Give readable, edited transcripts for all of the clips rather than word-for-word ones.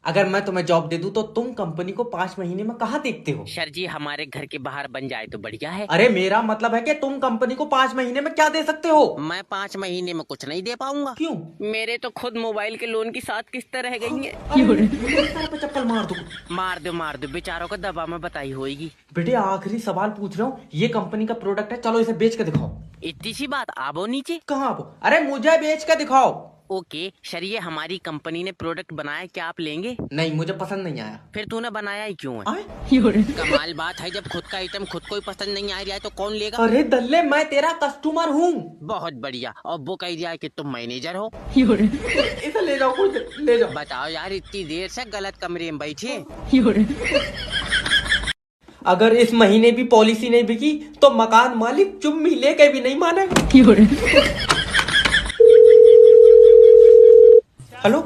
अगर मैं तुम्हें जॉब दे दूं तो तुम कंपनी को 5 महीने में कहाँ देखते हो? सर जी हमारे घर के बाहर बन जाए तो बढ़िया है। अरे मेरा मतलब है कि तुम कंपनी को 5 महीने में क्या दे सकते हो? मैं 5 महीने में कुछ नहीं दे पाऊंगा। क्यों? मेरे तो खुद मोबाइल के लोन की 7 किस्तें रह गई हैं। अरे, मेरे सर पे चप्पल मार दो। मार दो बेचारों को दबा में बताई होगी। बेटे आखिरी सवाल पूछ रहा हूँ, ये कंपनी का प्रोडक्ट है, चलो इसे बेच के दिखाओ। इतनी सी बात, आबो नीचे। कहाँ आप? अरे मुझे बेच के दिखाओ। ओके सर, ये हमारी कंपनी ने प्रोडक्ट बनाया, क्या आप लेंगे? नहीं, मुझे पसंद नहीं आया। फिर तूने बनाया ही क्यों है? आए? कमाल बात है, जब खुद का आइटम खुद को ही पसंद नहीं आ रहा है तो कौन लेगा? अरे दल्ले, मैं तेरा कस्टमर हूँ। बहुत बढ़िया। और वो कह दिया है कि तुम मैनेजर हो। इसे ले जाओ, कुछ ले जाओ। बताओ यार, इतनी देर से गलत कमरे में बैठे। अगर इस महीने भी पॉलिसी नहीं बिकी तो मकान मालिक चुम्मी लेके भी नहीं मानेगा। Hello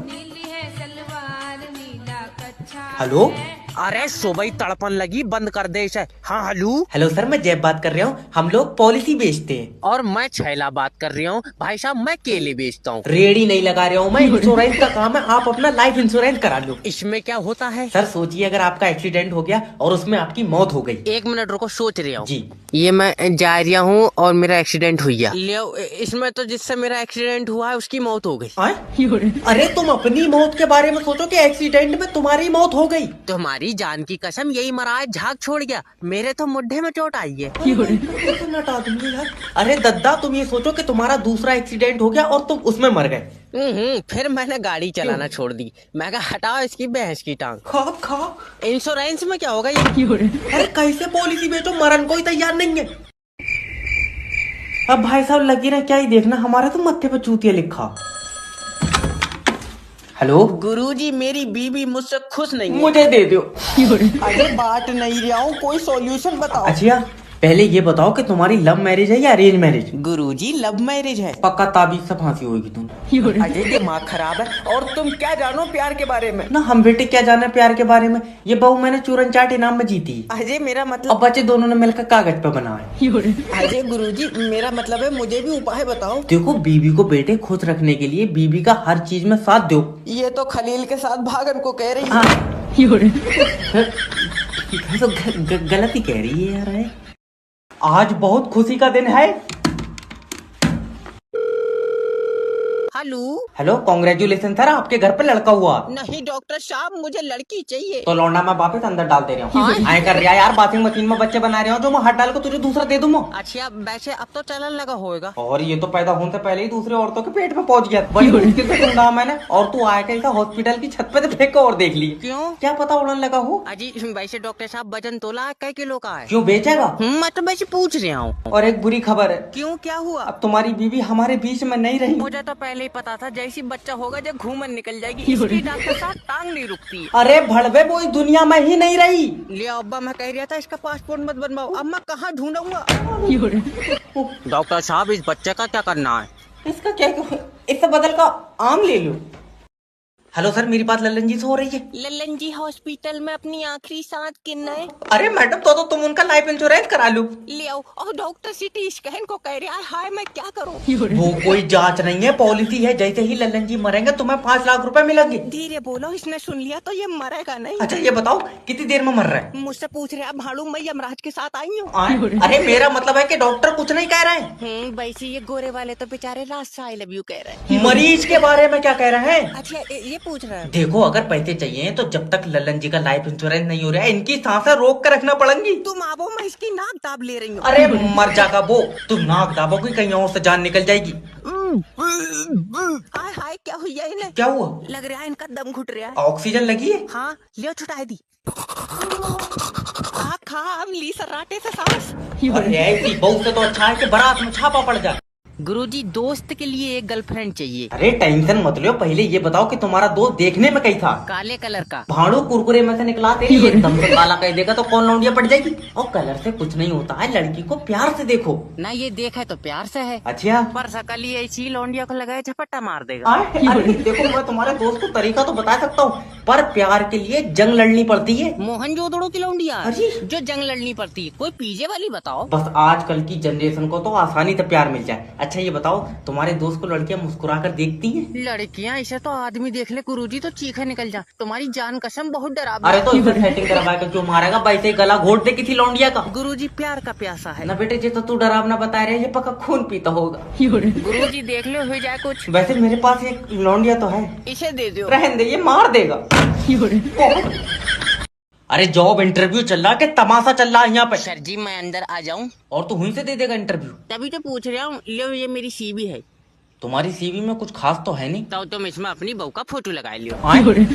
hello. अरे सुबह ही तड़पन लगी, बंद कर दे इसे। हाँ हेलो। हेलो सर, मैं जैब बात कर रहा हूँ। हम लोग पॉलिसी बेचते हैं। और मैं छैला बात कर रही हूँ। भाई साहब मैं केले बेचता हूँ। रेडी नहीं लगा रहा हूँ मैं, इंश्योरेंस का काम है। आप अपना लाइफ इंश्योरेंस करा लो। इसमें क्या होता है? सर सोचिए, अगर आपका एक्सीडेंट हो गया और उसमें आपकी मौत हो गई। 1 मिनट रुको, सोच रहा हूँ। जी। ये मैं जा रहा हूँ और मेरा एक्सीडेंट हुआ लियो। इसमें तो जिससे मेरा एक्सीडेंट हुआ है उसकी मौत हो गई। अरे तुम अपनी मौत के बारे में सोचो कि एक्सीडेंट में तुम्हारी मौत हो गई। तुम्हारी जान की कसम, यही मरा है, झाग छोड़ गया। मेरे तो मुड्ढे में चोट आई है। अरे दद्दा, तुम ये सोचो कि तुम्हारा दूसरा एक्सीडेंट हो गया और तुम उसमें मर गए। फिर मैंने गाड़ी चलाना छोड़ दी। मैं कहा हटाओ इसकी भैंस की टांग। खा खा। इंश्योरेंस में क्या होगा ये? अरे कैसे पॉलिसी बेचो, मरन कोई तैयार नहीं है। अब भाई साहब लगी रहे, क्या ही देखना, हमारे तो मत्थे पे चूतिया लिखा। हेलो गुरुजी, मेरी बीवी मुझसे खुश नहीं है। मुझे दे दो। अरे बात नहीं रहा हूँ, कोई सॉल्यूशन बताओ। अच्छा पहले ये बताओ कि तुम्हारी लव मैरिज है या अरेंज मैरिज? गुरुजी लव मैरिज है। पक्का ताबीज से फांसी होगी तुम। अजय दिमाग खराब है। और तुम क्या जानो प्यार के बारे में? ना हम बेटे क्या जाने प्यार के बारे में। ये बहू मैंने चूरन चाट इनाम में जीती। अजय मेरा अब मतलब, बच्चे दोनों ने मिलकर कागज पे बनाए। अजय गुरुजी मेरा मतलब है, मुझे भी उपाय बताओ। देखो, बीवी को बेटे खुश रखने के लिए बीवी का हर चीज में साथ दो। ये तो खलील के साथ भागन को कह रही हाँ। है। तो गलती कह रही है यार। आज बहुत खुशी का दिन है। हेलो। हेलो, कॉन्ग्रेचुलेशन सर, आपके घर पे लड़का हुआ। नहीं डॉक्टर साहब, मुझे लड़की चाहिए। तो लौंडा मैं वापस अंदर डाल दे रहा हूँ। आए कर रहा है यार, बाथिंग मशीन में बच्चे बना रहे हो जो मैं हाथ डाल को तुझे दूसरा दे दूँ। अच्छा वैसे अब तो चलन लगा होएगा। और ये तो पैदा होने से पहले ही दूसरे औरतों के पेट में पहुंच गया। बड़ी मुश्किल से ढूंढा मैंने, और तू आया कैसा हॉस्पिटल की छत पे से फेंक और देख ली। क्यों? क्या पता उड़न लगा हो। अजी वैसे डॉक्टर साहब वजन तोला कई किलो का है? क्यों बेचेगा? मैं तो वैसे पूछ रहा हूँ। और एक बुरी खबर है। क्यों, क्या हुआ? अब तुम्हारी बीवी हमारे बीच में नहीं रही। मुझे तो पहले ही पता था, जैसी बच्चा होगा जब घूमन निकल जाएगी। इसकी डॉक्टर साहब टांग नहीं रुकती। अरे भड़वे, वो इस दुनिया में ही नहीं रही। लिया अब्बा, मैं कह रहा था इसका पासपोर्ट मत बनवाओ। अब मैं कहाँ ढूंढूंगा? डॉक्टर साहब इस बच्चे का क्या करना है? इसका क्या, इससे बदल का आम ले लो। हेलो सर, मेरी बात लल्लन जी से हो रही है? लल्लन जी हॉस्पिटल में अपनी आखिरी सांस गिनना है। अरे मैडम, तो तुम उनका लाइफ इंश्योरेंस करा लो। ले आओ। और डॉक्टर सिटी स्कैन को कह रहा है। हाय मैं क्या करूं? वो कोई जांच नहीं है, पॉलिसी है। जैसे ही लल्लन जी मरेंगे तुम्हें 5 लाख रुपए मिलेंगे। धीरे बोलो, इसने सुन लिया तो ये मरेगा नहीं। अच्छा ये बताओ, कितनी देर में मर रहा है? मुझसे पूछ रहे, अब भाड़ू मैं यमराज के साथ आई हूँ। अरे मेरा मतलब है कि डॉक्टर कुछ नहीं कह रहे हैं। वैसे ये गोरे वाले तो बेचारे रात से आई लव यू कह रहे हैं। मरीज के बारे में क्या कह रहे हैं? अच्छा ये पूछ रहे हैं। देखो, अगर पैसे चाहिए तो जब तक लल्लन जी का लाइफ इंश्योरेंस नहीं हो रहा है, इनकी सांसें रोक कर रखना पड़ेंगी। तुम आवो, मैं इसकी नाक दाब ले रही हूँ। अरे मर जाएगा वो, तुम नाक दाबोगी कहीं और से जान निकल जाएगी। हाय हाय, क्या हुआ इन्हें? क्या हुआ? लग रहा है इनका दम घुट रहा है। ऑक्सीजन लगी है? हाँ लियो, छुटाई दी। खा अब ली सराटे से सांस। अरे ऐसी बहू से तो अच्छा है कि बारात में छापा पड़ जाए। गुरुजी दोस्त के लिए एक गर्लफ्रेंड चाहिए। अरे टेंशन मत लो, पहले ये बताओ कि तुम्हारा दोस्त देखने में कैसा? काले कलर का। भाड़ू कुरकुरे में से निकला तेरी, एकदम से काला कह देगा तो कौन लौंडिया पड़ जाएगी। और कलर से कुछ नहीं होता है, लड़की को प्यार से देखो ना ये देखा तो प्यार से है। अच्छा। पर सकल ही ऐसी लौंडिया को लगाए झपट्टा मार देगा। अरे देखो, मैं तुम्हारे दोस्त को तरीका तो बता सकता हूँ, पर प्यार के लिए जंग लड़नी पड़ती है। मोहनजोदड़ो की लौंडिया अरे। जो जंग लड़नी पड़ती है, कोई पीछे वाली बताओ। बस आजकल की जनरेशन को तो आसानी से प्यार मिल जाए। अच्छा ये बताओ, तुम्हारे दोस्त को लड़कियां मुस्कुरा कर देखती हैं? लड़कियां इसे तो आदमी देख ले गुरुजी तो चीखे निकल जा। तुम्हारी जान कसम बहुत डरावनी। अरे तो इसे सेटिंग करवा के क्यों मारेगा? वैसे गला घोट दे किसी लौंडिया का। गुरुजी प्यार का प्यासा है ना बेटे, ये तो तू डरावना बता रहे, ये पक्का खून पीता होगा। गुरुजी देख लो हो जाए कुछ। वैसे मेरे पास एक लौंडिया तो है। इसे दे दो। रहने दे, ये मार देगा। अरे जॉब इंटरव्यू चल रहा है, तमाशा चल रहा है यहाँ पे। सर जी मैं अंदर आ जाऊं? और तू वहीं से दे देगा इंटरव्यू? तभी तो पूछ रहा हूँ। लो ये मेरी सीवी है। तुम्हारी सीवी में कुछ खास तो है नहीं। तो तुम इसमें अपनी बहू का फोटो लगा लियो।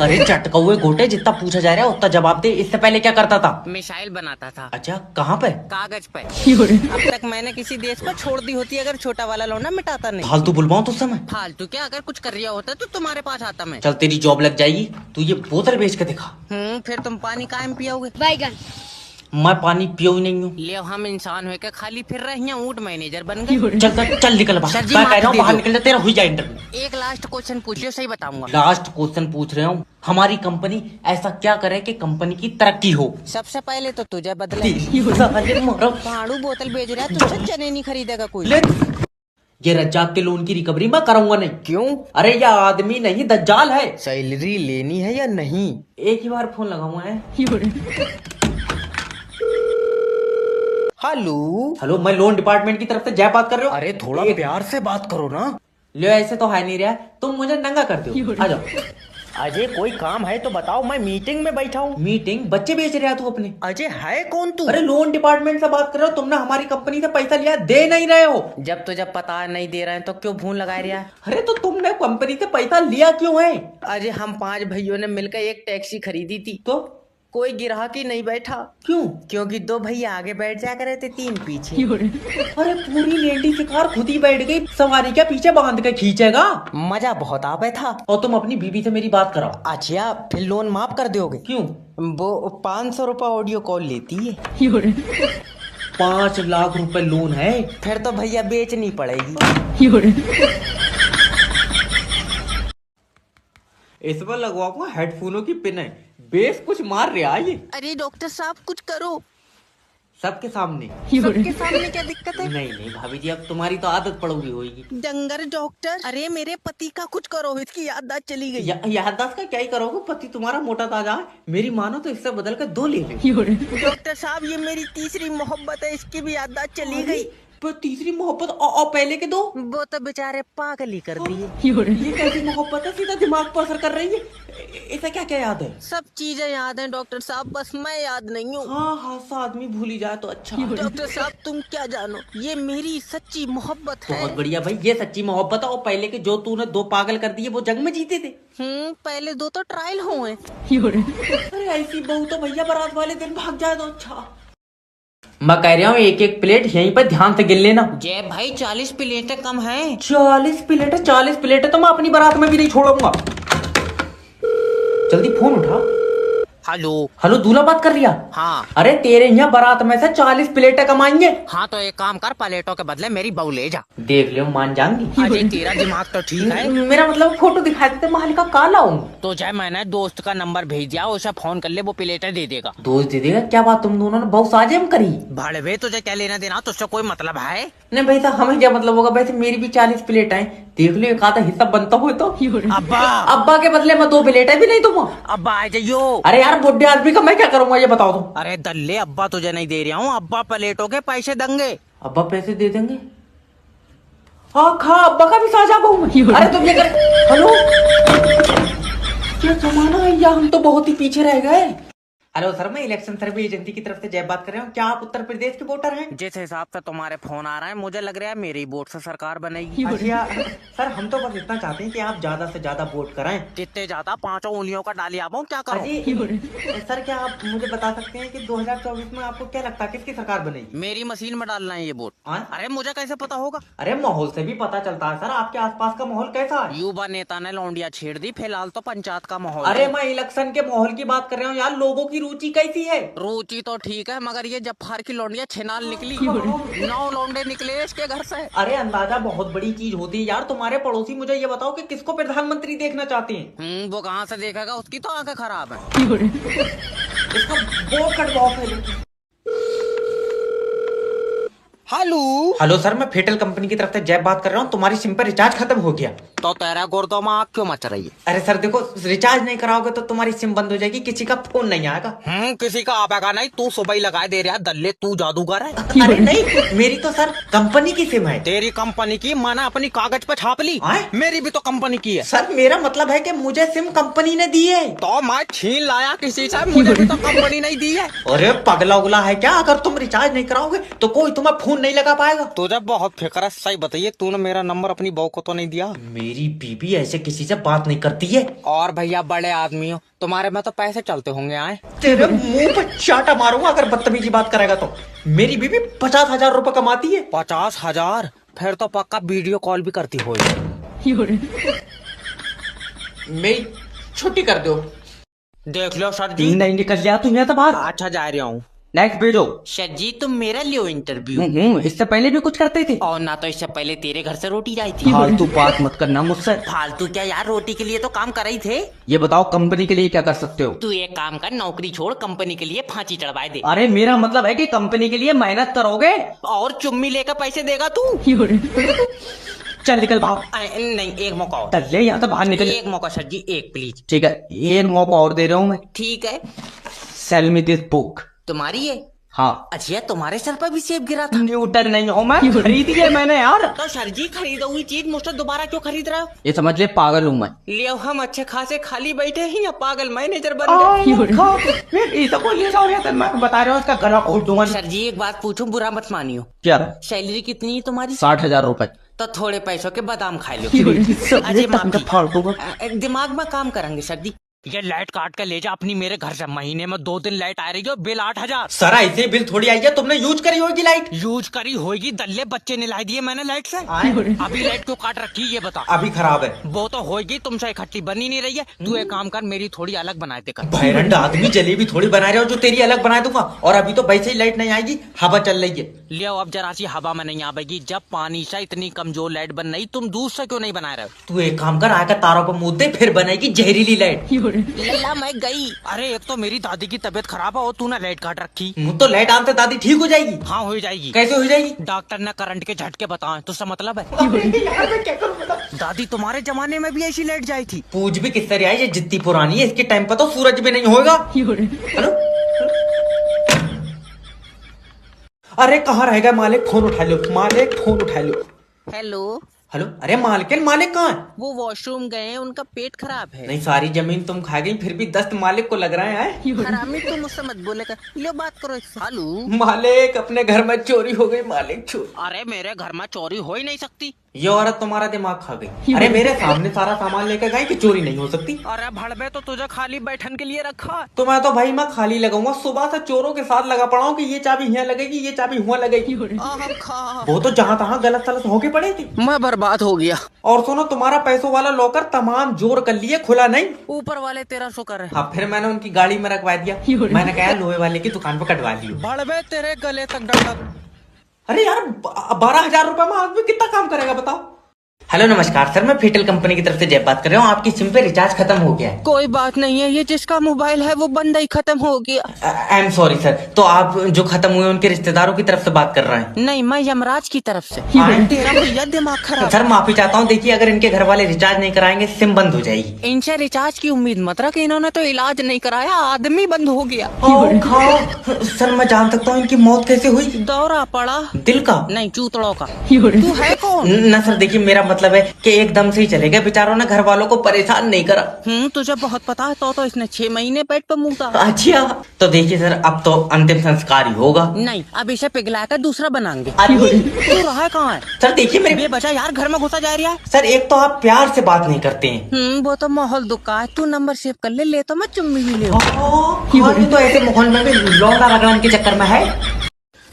अरे चटकौए गोटे, जितना पूछा जा रहा है उतना जवाब दे। इससे पहले क्या करता था? मिसाइल बनाता था। अच्छा, कहाँ पे? कागज पे। अब तक मैंने किसी देश को छोड़ दी होती अगर छोटा वाला लौंडा मिटाता नहीं। फालतू बुलवाऊं तो समय? फालतू क्या, अगर कुछ कर रहा होता तो तुम्हारे पास आता मैं। चल तेरी जॉब लग जाएगी, तू ये बोतल बेच के दिखा। फिर तुम पानी कायम पियोगे? बैगन। मैं पानी पियो ही नहीं हूँ। ले हम इंसान हो के खाली फिर रहे हैं, ऊँट मैनेजर बन गए। चल निकल बाहर। सर जी, मैं कह माफ रहा हूँ बाहर कीजिए। निकल जा, तेरा हुई जाए इंटरव्यू। एक लास्ट क्वेश्चन पूछियो, सही बताऊंगा। लास्ट क्वेश्चन पूछ रहे हूँ, हमारी कंपनी ऐसा क्या करे कि कंपनी की तरक्की हो? सबसे पहले तो तुझे बदले। साले मोरो। भाड़ू बोतल बेच रहा है, तुझसे चने नहीं खरीदेगा कोई। ले, ये रज्जाक के लोन की रिकवरी मैं कराऊंगा नहीं। क्यों? अरे यह आदमी नहीं, दज्जाल है। सैलरी लेनी है या नहीं? एक ही बार फोन लगाऊंगा है। हेलो, मैं लोन डिपार्टमेंट की तरफ से जय बात कर रहे हो? अरे थोड़ा प्यार से बात करो ना। ले, ऐसे तो है नहीं रहा, तुम मुझे नंगा करते हो। आ जाओ। अजय कोई काम है तो बताओ, मैं मीटिंग में बैठा हूँ। मीटिंग? बच्चे बेच रहा तू अपने? अजय है कौन तू? अरे लोन डिपार्टमेंट से बात कर रहे हो, तुमने हमारी कंपनी से पैसा लिया, दे नहीं रहे हो। जब तुझे पता नहीं दे रहे हैं तो क्यों फोन लगा रहा है? अरे तो तुमने कंपनी से पैसा लिया क्यों है? अजय हम 5 भाइयों ने मिलकर एक टैक्सी खरीदी थी, तो कोई ग्राहक ही नहीं बैठा। क्यों? क्योंकि 2 भैया आगे बैठ जा करे थे, 3 पीछे। अरे पूरी लेडी की कार खुद ही बैठ गई, सवारी क्या पीछे बांध के खींचेगा? मजा बहुत आवे था। और तुम अपनी बीवी से मेरी बात कराओ। अच्छा फिर लोन माफ कर दोगे? क्यों? वो 500 रुपए ऑडियो कॉल लेती है। 5 लाख रुपए लोन है? फिर तो भैया बेचनी पड़ेगी। इस पर लगवाऊंगा हेडफोनों की पिन है। बेस कुछ मार रहा है ये। अरे डॉक्टर साहब कुछ करो। सबके सामने? सबके सामने क्या दिक्कत है? नहीं भाभी जी, अब तुम्हारी तो आदत पड़ोगी होगी। डंगर डॉक्टर, अरे मेरे पति का कुछ करो, इसकी याददाश्त चली गई। याददाश्त का क्या ही करोगे? पति तुम्हारा मोटा ताजा है, मेरी मानो तो इससे बदल कर 2 ले ले। डॉक्टर साहब ये मेरी तीसरी मोहब्बत है, इसकी भी याददाश्त चली गई। पर तीसरी मोहब्बत और पहले के 2? वो तो बेचारे पागल ही कर दिए। ये कैसी मोहब्बत है, सीधा दिमाग पर असर कर रही है। इसे क्या क्या याद है? सब चीजें याद हैं डॉक्टर साहब, बस मैं याद नहीं हूँ। हाँ, सा आदमी भूल ही जाए तो अच्छा। डॉक्टर साहब तुम क्या जानो, ये मेरी सच्ची मोहब्बत है। बहुत बढ़िया भाई, ये सच्ची मोहब्बत है। और पहले के जो तूने 2 पागल कर दिए वो जंग में जीते थे। पहले 2 तो ट्रायल हुए। अरे ऐसी बहू तो भैया बारात वाले दिन भाग जाए तो अच्छा। मैं कह रहा हूँ एक प्लेट यहीं पर ध्यान से गिन लेना। जय भाई 40 प्लेटें कम है। 40 प्लेटें तो मैं अपनी बारात में भी नहीं छोड़ूंगा। जल्दी फोन उठा। हेलो दूल्हा बात कर रिया? हाँ। अरे तेरे यहाँ बारात में से 40 प्लेटें कमाएंगे। हाँ तो एक काम कर, प्लेटों के बदले मेरी बहू ले जा। देख लियो, मान जाऊंगी। अजय तेरा दिमाग तो ठीक है। मेरा मतलब फोटो दिखा देते, महल का काला हूँ। तो जय मैंने दोस्त का नंबर भेज दिया, उसे फोन कर ले, वो प्लेटें दे देगा। दोस्त दे देगा? क्या बात, तुम दोनों ने बहुत साजिश करी। भाड़े तुझे क्या लेना देना, तुझसे कोई मतलब है? नहीं भाई साहब, हमें क्या मतलब होगा? वैसे मेरी भी 40 प्लेट है, देख लो एक आधा हिस्सा बनता हो तो। अब्बा के बदले में 2 प्लेटें भी नहीं तुम। अब्बा आ जाइयो। अरे यार बुढ़े आदमी का मैं क्या करूंगा ये बताओ तुम। अरे दल्ले अब्बा तुझे नहीं दे रहा हूँ, अब्बा प्लेटों के पैसे देंगे। अब्बा पैसे दे देंगे? हाँ खा, अब्बा का भी साझा बहू मैं। अरे तुम ये कर। हेलो, क्या जमाना है या हम तो बहुत ही पीछे रह गए। हेलो सर, मैं इलेक्शन सर्वे एजेंसी की तरफ से जय बात कर रहा हूँ। क्या आप उत्तर प्रदेश के वोटर हैं? जिस हिसाब से तुम्हारे फोन आ रहा है मुझे लग रहा है मेरी वोट से सरकार बनेगी। अच्छा सर, हम तो बस इतना चाहते हैं कि आप ज्यादा से ज्यादा वोट कराएं। जितने ज्यादा 5 उंगलियों का डाली आबो, क्या करो? सर क्या आप मुझे बता सकते हैं कि 2024 में आपको क्या लगता है किसकी सरकार बनेगी? मेरी मशीन में डालना है ये वोट। अरे मुझे कैसे पता होगा? अरे माहौल से भी पता चलता है सर, आपके आसपास का माहौल कैसा है? युवा नेता ने लौंडिया छेड़ दी, फिलहाल तो पंचायत का माहौल। अरे मैं इलेक्शन के माहौल की बात कर रहा हूँ यार, लोगों की रुचि कैसी है? रुचि तो ठीक है, मगर ये जफार की लौंडिया छिनाल निकली। 9 लौंडे निकले इसके घर से। अरे अंदाजा बहुत बड़ी चीज होती है यार। तुम्हारे पड़ोसी मुझे ये बताओ कि किसको प्रधानमंत्री देखना चाहते हैं? वो कहाँ से देखेगा, उसकी तो आंखें खराब है। इसका वोट कटवाओ पहले। हेलो। हेलो सर, मैं फेटल कंपनी की तरफ से जय बात कर रहा हूँ। तुम्हारी सिम पर रिचार्ज खत्म हो गया। तो तेरा गुर्दों में आग क्यों मच रही है? अरे सर देखो, रिचार्ज नहीं कराओगे तो तुम्हारी सिम बंद हो जाएगी, किसी का फोन नहीं आएगा। किसी का आपेगा नहीं। तू सुबह ही लगा दे रहा है दल्ले, तू जादूगर है। अरे नहीं, मेरी तो सर कंपनी की सिम है। तेरी कंपनी की माना अपनी कागज पे छाप ली। आए? मेरी भी तो कंपनी की है। सर मेरा मतलब है कि मुझे सिम कंपनी ने दी है। तो मैं छीन लाया किसी से, मुझे भी तो कंपनी नहीं दी है। अरे पगला उगला है क्या? अगर तुम रिचार्ज नहीं कराओगे तो कोई तुम्हें फोन नहीं लगा पाएगा। तुझे बहुत फिक्र है। सही बताइए, तूने मेरा नंबर अपनी बहू को तो नहीं दिया? मेरी बीबी ऐसे किसी से बात नहीं करती है। और भैया बड़े आदमी हो, तुम्हारे में तो पैसे चलते होंगे। आए तेरे मुंह पर चाटा मारूंगा अगर बदतमीजी बात करेगा तो। मेरी बीबी 50,000 रुपए कमाती है। 50,000? फिर तो पक्का वीडियो कॉल भी करती होगी। मेरी छुट्टी कर दो। देख लो सर जी। नहीं निकल गया तू यहाँ तो बाहर। अच्छा जा रहा हूँ। नेक्स्ट भेजो। सर जी तुम मेरा लियो इंटरव्यू। इससे पहले भी कुछ करते थे। और ना तो इससे पहले तेरे घर से रोटी आई थी। फालतू बात मत करना मुझसे। फालतू क्या यार, रोटी के लिए तो काम कर रही थे। ये बताओ कंपनी के लिए क्या कर सकते हो? तू एक काम कर, नौकरी छोड़, कंपनी के लिए फांसी चढ़वाए दे। अरे मेरा मतलब है कि कंपनी के लिए मेहनत करोगे। और चुम्मी लेकर पैसे देगा तू। चल निकल बाहर। नहीं, एक मौका और। चल ले यहाँ तो बाहर निकल। एक मौका सर जी, एक प्लीज। ठीक है, ये मौका और दे रहा हूँ मैं। ठीक है। Cell me this book. तुम्हारी है? हाँ। अच्छा, तुम्हारे सर पर भी सेब गिरा था? न्यूटन नहीं हो मैं, खरीदी है मैंने यार। तो सर जी खरीदा हुई चीज मुझसे दोबारा क्यों खरीद रहा हो? ये समझ ले पागल हूँ मैं। लियो हम अच्छे खासे खाली बैठे हैं या पागल मैनेजर बन गए? मैं बता रहा हूँ, उसका गला घोट दूंगा। सर जी एक बात पूछूं, बुरा मत मानियो। क्या? सैलरी कितनी है तुम्हारी? 60,000 रुपए। तो थोड़े पैसों के बादाम खा लो। अजय माफी। फालतू का। दिमाग में काम करेंगे सर जी। ये लाइट काट के ले जा अपनी मेरे घर से। महीने में 2 दिन लाइट आ रही है, बिल 8,000। सर ऐसे बिल थोड़ी आई है, तुमने यूज करी होगी लाइट। यूज करी होगी दल्ले, बच्चे ने ला दिए मैंने लाइट से। अभी लाइट क्यों काट रखी ये बता। अभी खराब है। वो तो होगी, तुमसे इकट्ठी बनी नहीं रही है। तू एक काम कर, मेरी थोड़ी अलग बनाए दे कर। भैरंड आदमी, जलेबी थोड़ी बना रहे हो जो तेरी अलग बना दूंगा। और अभी तो वैसे ही लाइट नहीं आएगी, हवा चल रही है। लियो अब जरा सी हवा में नहीं आवेगी। जब पानी से इतनी कमजोर लाइट बन रही, तुम दूध से क्यों नहीं बना रहे हो? तू एक काम कर, आकर तारों पर मुद्दे फिर बनेगी जहरीली लाइट। लल्ला मैं गई। अरे एक तो मेरी दादी की तबीयत खराब है और तूने लाइट काट रखी। तो लाइट आते दादी ठीक हो जाएगी। हाँ हो जाएगी। कैसे हो जाएगी? डॉक्टर ने करंट के झटके बताए, तो उसका मतलब है। यार मैं क्या करूं बता। दादी तुम्हारे जमाने में भी ऐसी लाइट जाई थी? पूछ भी किस तरह आई, ये जितनी पुरानी है इसके टाइम पर तो सूरज भी नहीं होगा। हेलो, अरे कहाँ रह गया मालिक? फोन उठा लो मालिक, फोन उठा लो। हेलो। हेलो, अरे मालिक मालिक कहाँ है? वो वॉशरूम गए हैं, उनका पेट खराब है। नहीं, सारी जमीन तुम खा गई, फिर भी दस्त मालिक को लग रहा है। हरामी तुम मुझसे मत बोलेगा। लो बात करो सालू। मालिक अपने घर में चोरी हो गई मालिक, चोरी। अरे मेरे घर में चोरी हो ही नहीं सकती। ये औरत तुम्हारा दिमाग खा गई। अरे मेरे सामने सारा सामान लेकर गई कि चोरी नहीं हो सकती। अरे भड़बे तो तुझे खाली बैठन के लिए रखा। तो मैं तो भाई मैं खाली लगाऊंगा, सुबह से चोरों के साथ लगा पड़ा हूँ कि ये चाबी यहाँ लगेगी, ये चाबी वहाँ लगेगी। वो तो जहाँ तहाँ गलत सलत होके पड़े थी। मैं बर्बाद हो गया। और सुनो, तुम्हारा पैसों वाला लॉकर तमाम जोर कर लिए, खुला नहीं। ऊपर वाले तेरा शुक्र है। हाँ, फिर मैंने उनकी गाड़ी में रखवा दिया। मैंने कहा लोहे वाले की दुकान पर कटवा लियो। भड़बे तेरे गले तक डंडा। अरे यार 12,000 रुपए में आदमी कितना काम करेगा बताओ। हेलो नमस्कार सर, मैं फेटल कंपनी की तरफ से जय बात कर रहा हूँ। आपकी सिम पे रिचार्ज खत्म हो गया है। कोई बात नहीं है, ये जिसका मोबाइल है वो बंदा ही खत्म हो गया। I am sorry sir. तो आप जो खत्म हुए उनके रिश्तेदारों की तरफ से बात कर रहे हैं? नहीं, मैं यमराज की तरफ से। तेरा भैया दिमाग खराब। सर माफी चाहता हूँ, देखिए अगर इनके घर वाले रिचार्ज नहीं कराएंगे सिम बंद हो जाएगी। इनसे रिचार्ज की उम्मीद मत रख, इन्होंने तो इलाज नहीं कराया, आदमी बंद हो गया। सर मैं जान सकता हूँ इनकी मौत कैसे हुई? दौरा पड़ा। दिल का? नहीं, चूतड़ों का। तू है कौन? ना सर देखिए, मेरा मतलब है कि एकदम से ही चले गए, बेचारों ने घर वालों को परेशान नहीं करा। तुझे बहुत पता है। तो इसने 6 महीने पेट पर मुँह था। अच्छा, तो देखिए सर अब तो अंतिम संस्कार ही होगा। नहीं, अब इसे पिघला कर दूसरा बनाएंगे। अरे तू रहा कहाँ है? सर देखिए मेरे बेवजह यार घर में घुसा जा रहा है। सर एक तो आप प्यार से बात नहीं करते हैं। वो तो माहौल दुखा है। तू नंबर सेव कर ले तो मैं चुम्मी भी ले। तो ऐसे माहौल में भी लौंडा रगड़ने के चक्कर में है।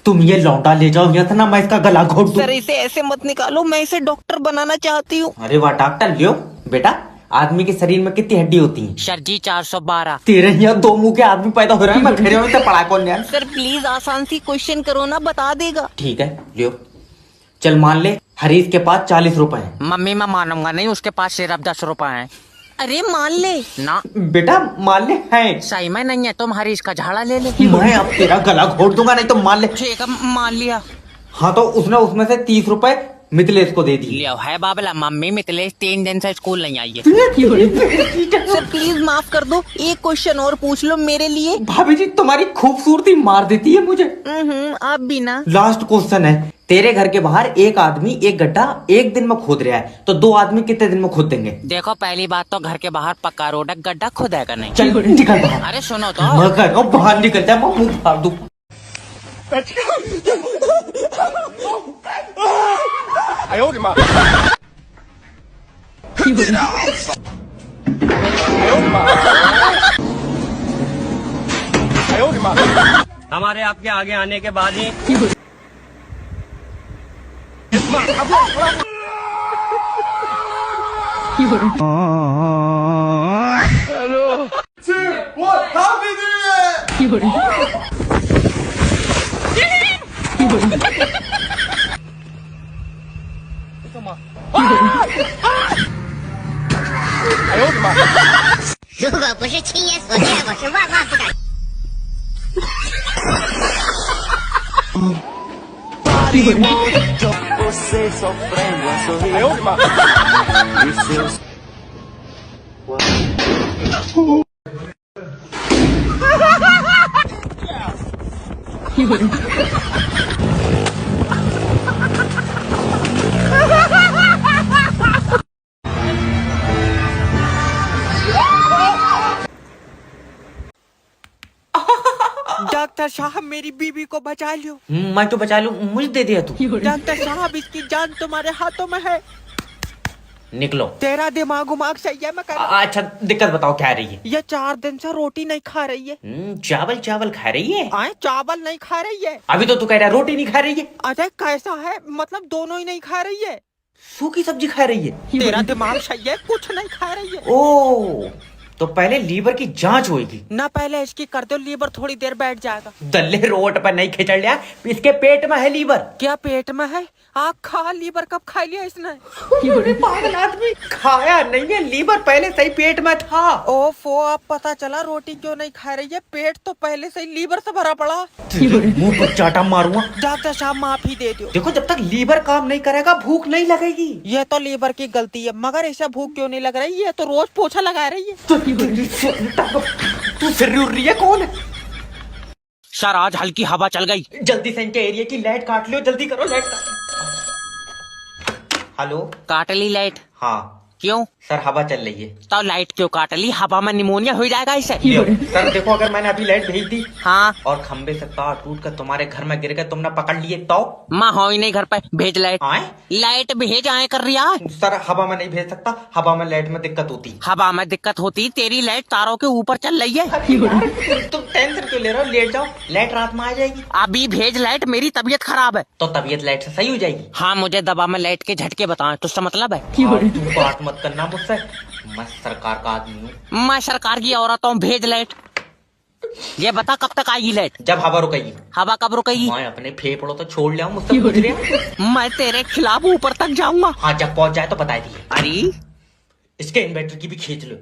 तुम ये लौंडा ले जाओ यहाँ था ना, मैं इसका गला घोट दूं। सर इसे ऐसे मत निकालो, मैं इसे डॉक्टर बनाना चाहती हूँ। अरे वाह डॉक्टर, लियो बेटा। आदमी के शरीर में कितनी हड्डी होती है? सर जी 412। तेरे यहाँ 2 मुंह के आदमी पैदा हो रहे हैं, मैं फिर से पढ़ा कौन यार। सर प्लीज आसान सी क्वेश्चन करो ना, बता देगा। ठीक है लियो, चल मान ले हरीश के पास 40 रुपए है। मम्मी मैं मानूंगा नहीं, उसके पास सिर्फ 10 रुपए है। अरे मान ले ना। बेटा मान ले है। सही में नहीं है, तुम हरीश का झाड़ा ले ले। मैं अब तेरा गला घोट दूंगा, नहीं तो मान ले। ठीक है मान लिया। हाँ तो उसने उसमें से 30 रुपए मिथिलेश को दे दी। लियो है बाबला, मम्मी मिथिलेश 3 दिन से स्कूल नहीं आई है। सर प्लीज माफ कर दो, एक क्वेश्चन और पूछ लो मेरे लिए। भाभी जी तुम्हारी खूबसूरती मार देती है मुझे। आप भी ना। लास्ट क्वेश्चन है, तेरे घर के बाहर एक आदमी एक गड्ढा एक दिन में खोद रहा है, तो 2 आदमी कितने दिन में खोद देंगे? देखो पहली बात तो घर के बाहर पक्का रोड है, गड्ढा खुदेगा नहीं। चल निकल बाहर। अरे सुनो तो। मगर बाहर निकल जा, मैं मुंह फाड़ दूं। हमारे आपके आगे आने के बाद ही डॉक्टर साहब मेरी बीबी को बचा लो। मैं तो बचा लूं, मुझे दे दिया तू। डॉक्टर साहब इसकी जान तुम्हारे हाथों में है। निकलो। तेरा दिमाग उमाग सही है, मैं कह रहा अच्छा दिक्कत बताओ क्या रही है? ये 4 दिन से रोटी नहीं खा रही है। चावल चावल खा रही है? आए चावल नहीं खा रही है। अभी तो तू कह रहा है रोटी नहीं खा रही है। अरे कैसा है, मतलब दोनों ही नहीं खा रही है। सूखी सब्जी खा रही है? तेरा दिमाग सही है, कुछ नहीं खा रही है। ओ तो पहले लीवर की जांच होगी ना, पहले इसकी कर दो, लीवर थोड़ी देर बैठ जाएगा। दल्ले रोड पर नहीं खिंचड़ लिया, इसके पेट में है लीवर। क्या पेट में है? आग खा, लीवर कब खा लिया इसने? पागल आदमी, खाया नहीं है, लीवर पहले से ही पेट में था। ओफो, अब पता चला रोटी क्यों नहीं खा रही है, पेट तो पहले से ही लीवर से भरा पड़ा। मुंह पर चाटा मारूंगा। डॉक्टर साहब माफी दे दो। देखो जब तक लीवर काम नहीं करेगा भूख नहीं लगेगी। ये तो लीवर की गलती है, मगर ऐसा भूख क्यों नहीं लग रही है? तो रोज पोछा लगा रही है। तू फिर रही है कौन है? सर आज हल्की हवा चल गई। जल्दी से इनके एरिया की लाइट काट लो, जल्दी करो लाइट काट। हेलो, काट ली लाइट? हाँ क्यों? सर हवा चल रही है। तो लाइट क्यों काट ली? हवा में निमोनिया हो जाएगा इसे। सर देखो अगर मैंने अभी लाइट भेज दी हाँ, और खंबे से तार टूट कर तुम्हारे घर में गिर गए, तुमने पकड़ लिए तो? माँ हो ही नहीं घर पे, भेज लाइट। आए? लाइट भेज आए कर रही है। सर हवा में नहीं भेज सकता, हवा में लाइट में दिक्कत होती। हवा में दिक्कत होती, तेरी लाइट तारों के ऊपर चल रही है। तुम टेंशन क्यों ले रहे हो? लेट जाओ, लाइट रात में आ जाएगी। अभी भेज लाइट, मेरी तबीयत खराब है। तो तबीयत लाइट से सही हो जाएगी। हाँ मुझे दबा में लाइट के झटके बताएं, तो उसका मतलब है। तू बात मत करना मुझसे, मैं सरकार का आदमी हूँ। मैं सरकार की औरत हूँ, भेज लाइट। ये बता कब तक आएगी लाइट? जब हवा रुकेगी। हवा कब रुकेगी? मैं अपने फेफड़ों तो छोड़ लिया हूँ, मुझसे पूछ रहे। मैं तेरे खिलाफ ऊपर तक जाऊंगा। हाँ जब पहुंच जाए तो बता दिए। अरे इसके इन्वर्टर की भी खींच लो।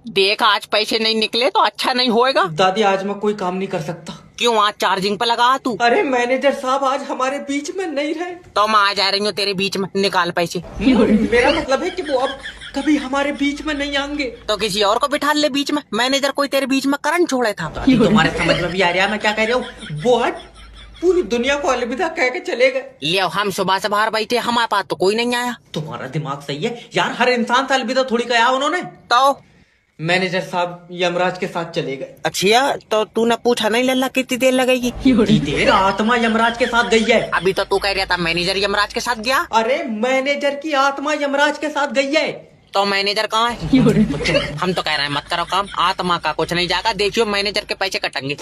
देख आज पैसे नहीं निकले तो अच्छा नहीं होएगा। दादी आज मैं कोई काम नहीं कर सकता। क्यों? आज चार्जिंग पे लगा तू। अरे मैनेजर साहब आज हमारे बीच में नहीं रहे। तो मैं आ जा रही हूँ तेरे बीच में, निकाल पैसे। मेरा मतलब है कि वो अब कभी हमारे बीच में नहीं आएंगे। तो किसी और को बिठा ले बीच में, मैनेजर कोई तेरे बीच में करंट छोड़े था। तुम्हारे समझ में भी आ रहा है मैं क्या कह रहा हूँ? वो आज पूरी दुनिया को अलविदा कह के चले गए। लियो हम सुबह से बाहर बैठे, हमारे पास तो कोई नहीं आया। तुम्हारा दिमाग सही है यार, हर इंसान से अलविदा थोड़ी कहा उन्होंने। तो मैनेजर साहब यमराज के साथ चले गए। अच्छा, तो तूने पूछा नहीं लल्ला कितनी देर लगेगी? कितनी देर? आत्मा यमराज के साथ गई है। अभी तो तू कह रहा था मैनेजर यमराज के साथ गया। अरे मैनेजर की आत्मा यमराज के साथ गई है। तो मैनेजर कहाँ है? हम तो कह रहे हैं मत करो काम, आत्मा का कुछ नहीं जाएगा, देखियो मैनेजर के पैसे कटेंगे।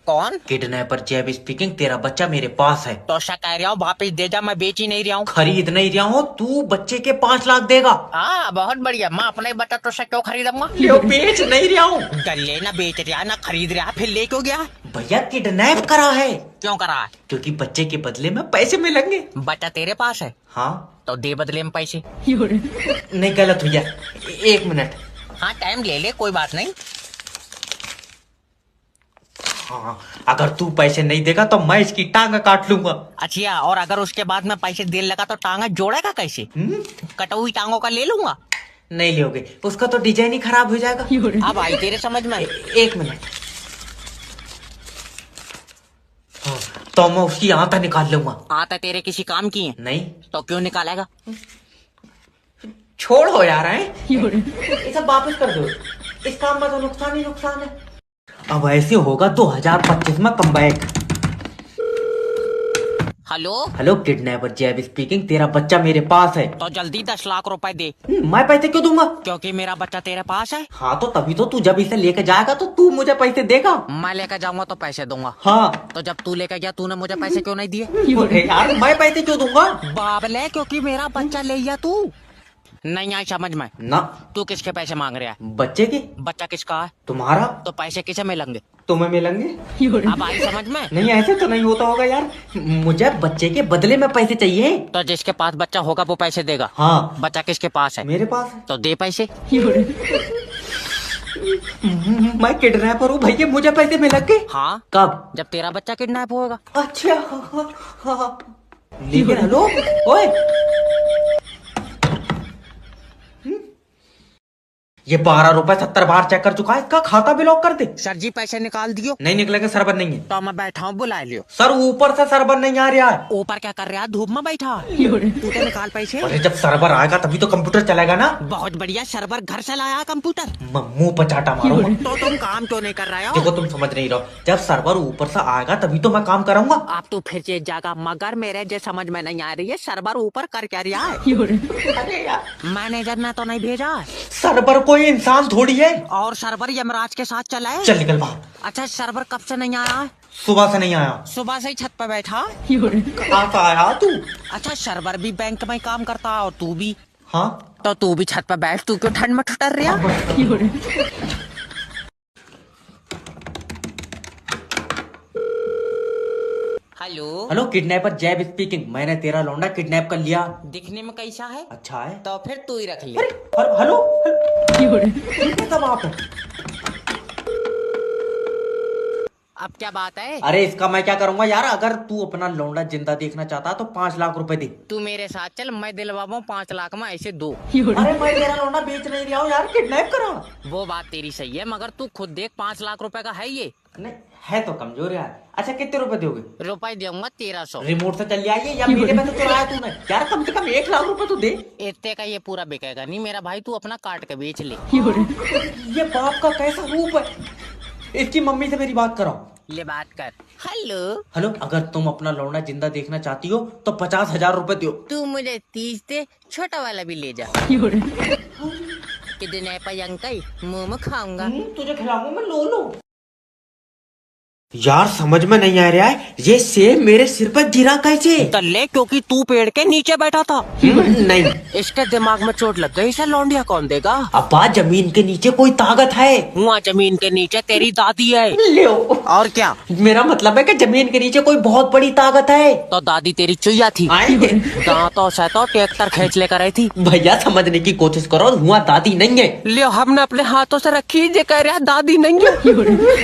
कौन? किडनैपर जैब स्पीकिंग, तेरा बच्चा मेरे पास है। तो ऐसा कह रहा हूँ वापिस दे जा, मैं बेच ही नहीं रहा हूँ। खरीद नहीं रहा हूँ, तू बच्चे के 5 लाख देगा। हाँ बहुत बढ़िया, मैं अपने बच्चा तो से क्यों खरीदूंगा? ले बेच नहीं रहा हूँ। गले ना बेच रहा ना खरीद रहा, फिर ले क्यों गया? भैया किडनैप करा है। क्यों करा है? क्योंकि बच्चे के बदले में पैसे मिलेंगे। बच्चा तेरे पास है? हाँ तो दे बदले में पैसे। नहीं गलत भैया, 1 मिनट। हाँ टाइम ले ले, कोई बात नहीं। हाँ, अगर तू पैसे नहीं देगा तो मैं इसकी टांग काट लूंगा। अच्छा, और अगर उसके बाद मैं पैसे देने लगा तो टांगा जोड़ेगा कैसे? कटी हुई टांगों का ले लूंगा। नहीं लोगे, उसका तो डिजाइन ही खराब हो जाएगा। अब आई तेरे समझ में। एक मिनट। हाँ, तो मैं उसकी आंता निकाल लूंगा। आता तेरे किसी काम की है? नहीं। तो क्यों निकालेगा? छोड़ हो यार है, ये सब वापस कर दो। इस काम में तो नुकसान ही नुकसान है। अब ऐसे होगा 2025 में कमबैक। हेलो हेलो किडनैपर जैब स्पीकिंग, तेरा बच्चा मेरे पास है। तो जल्दी 10 लाख रुपए दे। मैं पैसे क्यों दूंगा? क्योंकि मेरा बच्चा तेरे पास है। हाँ तो तभी तो तू जब इसे लेके जाएगा तो तू मुझे पैसे देगा। मैं लेकर जाऊंगा तो पैसे दूंगा। हाँ तो जब तू लेकर गया तूने मुझे पैसे क्यों नहीं दिए? अरे यार मैं पैसे क्यों दूंगा? बाबले, क्योंकि मेरा बच्चा ले गया तू। नहीं आई समझ में? ना। तू किसके पैसे मांग रहा है? बच्चे के। बच्चा किसका है? तुम्हारा। तो पैसे किसे मिलेंगे? तुम्हें मिलेंगे। अब आई समझ में? नहीं ऐसे तो नहीं होता होगा यार, मुझे बच्चे के बदले में पैसे चाहिए। तो जिसके पास बच्चा होगा वो पैसे देगा। हाँ। बच्चा किसके पास है? मेरे पास है। तो दे पैसे। मैं किडनैपर हूँ भैया, मुझे पैसे मिलेंगे। हाँ। कब? जब तेरा बच्चा किडनैप होगा। अच्छा हाँ। लेकिन हेलो ओए, ये 12 रुपए 70 बार चेक कर चुका है, इसका खाता ब्लॉक कर दे। सर जी पैसे निकाल दियो। नहीं निकलेंगे, सर्वर नहीं है। तो मैं बैठा हूँ, बुला लियो। सर ऊपर से सर्वर नहीं आ रहा है। ऊपर क्या कर रहा है? धूप में बैठा। तू तो निकाल पैसे। अरे जब सर्वर आएगा तभी तो कंप्यूटर चलेगा ना। बहुत बढ़िया, सर्वर घर से लाया कंप्यूटर। मुंह पर चाटा मारूंगा। तो तुम काम क्यों नहीं कर रहे हो? देखो तुम समझ नहीं रहो, जब सर्वर ऊपर से आएगा तभी तो मैं काम करूंगा। आप तो फिर चेंज जाएगा, मगर मेरे जो समझ में नहीं आ रही है, सर्वर ऊपर कर क्या रहा है? अरे यार मैनेजर ने तो नहीं भेजा। सर्वर कोई इंसान थोड़ी है। और सर्वर यमराज के साथ चला है। चल निकल बाहर। अच्छा, सर्वर कब से नहीं आया है? सुबह से नहीं आया। सुबह से ही छत पर बैठा। कहाँ से आया तू? अच्छा, सर्वर भी बैंक में काम करता है और तू भी। हाँ तो तू भी छत पर बैठ, तू क्यों ठंड में ठुटर रहा? हेलो हेलो किडनैपर जैब स्पीकिंग, मैंने तेरा लौंडा किडनैप कर लिया। दिखने में कैसा है? अच्छा है। तो फिर तू ही रख ले। अरे हेलो तब आप अब क्या बात है? अरे इसका मैं क्या करूंगा यार, अगर तू अपना लौंडा जिंदा देखना चाहता तो 5 लाख रुपए दे। तू मेरे साथ चल, मैं दिलवाऊं 5 लाख में, ऐसे दो। अरे मैं तेरा लौंडा बेच नहीं रहा हूँ यार, किडनैप करा। वो बात तेरी सही है, मगर तू खुद देख 5 लाख रुपए का है ये। नहीं है तो कमजोर यार। अच्छा कितने रुपए दोगे? रुपए दूंगा 1300। रिमोट से चल आइए या मेरे में से चुराया तूने? यार कम से कम 1 लाख रुपए तो दे। इतने का ये पूरा बिकेगा नहीं मेरा भाई, तू अपना काट के बेच ले। ये बाप का कैसा रूप है। इसकी मम्मी से मेरी बात कराओ। ले बात कर। हेलो हेलो, अगर तुम अपना लौंडा जिंदा देखना चाहती हो तो 50,000 रुपए दो। तू मुझे 30 दे, छोटा वाला भी ले जा। कितने पे अंकल, मुंह में खाऊंगा। तुझे खिलाऊंगा मैं, लो लो। यार समझ में नहीं आ रहा है, ये सेब मेरे सिर पर गिरा कैसे? तल्ले, क्योंकि तू पेड़ के नीचे बैठा था। नहीं, इसके दिमाग में चोट लग गई, इसे लौंडिया कौन देगा? अब्बा जमीन के नीचे कोई ताकत है। वहाँ जमीन के नीचे तेरी दादी है। लो। और क्या? मेरा मतलब है कि जमीन के नीचे कोई बहुत बड़ी ताकत है। तो दादी तेरी चुईया थी। दांतों से तो ट्रैक्टर खींच लेकर आई थी। भैया समझने की कोशिश करो, हुआ दादी नहीं है। लियो, हमने अपने हाथों से रखी, ये कह रहा दादी नहीं है।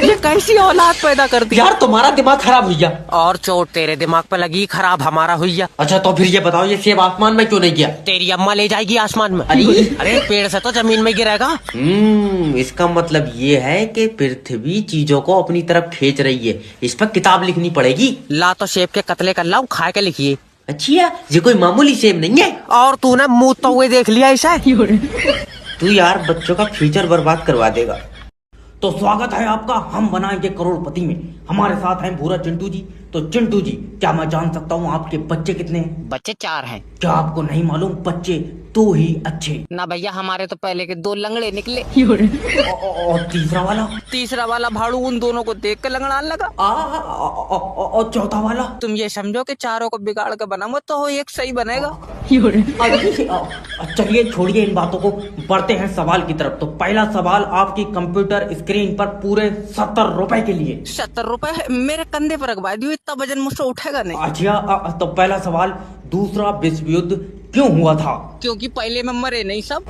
ये कैसी औलाद पैदा कर दी? यार तुम्हारा दिमाग खराब हुई। और चोट तेरे दिमाग पे लगी, खराब हमारा हुई। अच्छा तो फिर ये बताओ, ये सेब आसमान में क्यों नहीं गया? तेरी अम्मा ले जाएगी आसमान में। अरे अरे पेड़ से तो जमीन में गिरेगा। इसका मतलब ये है कि पृथ्वी चीजों को अपनी तरफ खींच रही है। इस पर किताब लिखनी पड़ेगी। ला तो सेब के कतले कर लाऊं, खा के लिखिए। अच्छा ये कोई मामूली सेब नहीं है। और तूने मुंह तो हुए देख लिया ऐसा। तू यार बच्चों का फ्यूचर बर्बाद करवा देगा। तो स्वागत है आपका, हम बनाएंगे करोड़पति में। हमारे साथ हैं भूरा चिंटू जी। तो चिंटू जी, क्या मैं जान सकता हूँ आपके बच्चे कितने हैं? बच्चे 4 हैं। क्या आपको नहीं मालूम, बच्चे 2 ही अच्छे। ना भैया, हमारे तो पहले के 2 लंगड़े निकले। और तीसरा वाला भाड़ू उन दोनों को देख कर लंगड़ाने लगा। और चौथा वाला? तुम ये समझो कि चारों को बिगाड़ कर बनाऊंगा तो एक सही बनेगा। चलिए छोड़िए इन बातों को, बढ़ते हैं सवाल की तरफ। तो पहला सवाल आपकी कंप्यूटर स्क्रीन पर पूरे 70 रुपए के लिए। 70 रुपए मेरे कंधे पर रखवा दियो, इतना वजन मुझसे उठेगा नहीं। अच्छा तो पहला सवाल, दूसरा विश्व युद्ध क्यों हुआ था? क्योंकि पहले में मरे नहीं सब।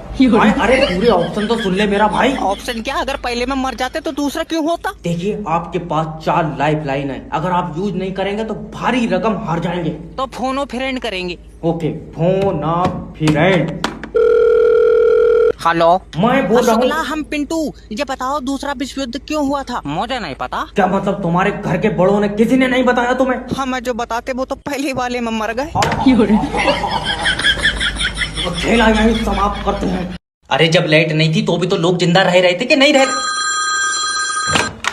अरे पूरे ऑप्शन तो सुन ले मेरा भाई। ऑप्शन क्या, अगर पहले में मर जाते तो दूसरा क्यों होता? देखिए आपके पास 4 लाइफ लाइन है, अगर आप यूज नहीं करेंगे तो भारी रकम हार जाएंगे। तो फोनो फ्रेंड करेंगे। ओके, फोन आप फ्रेंड। हेलो, मैं बोल रहा शुक्ला, हूँ। हम पिंटू। ये बताओ दूसरा विश्व युद्ध क्यों हुआ था? मुझे नहीं पता। क्या मतलब तुम्हारे घर के बड़ों ने किसी ने नहीं बताया तुम्हें? हमें जो बताते वो तो पहले वाले में मर गए। तो खेला यहीं समाप्त करते हैं। अरे जब लाइट नहीं थी तो भी तो लोग जिंदा रह रहे थे कि नहीं रह?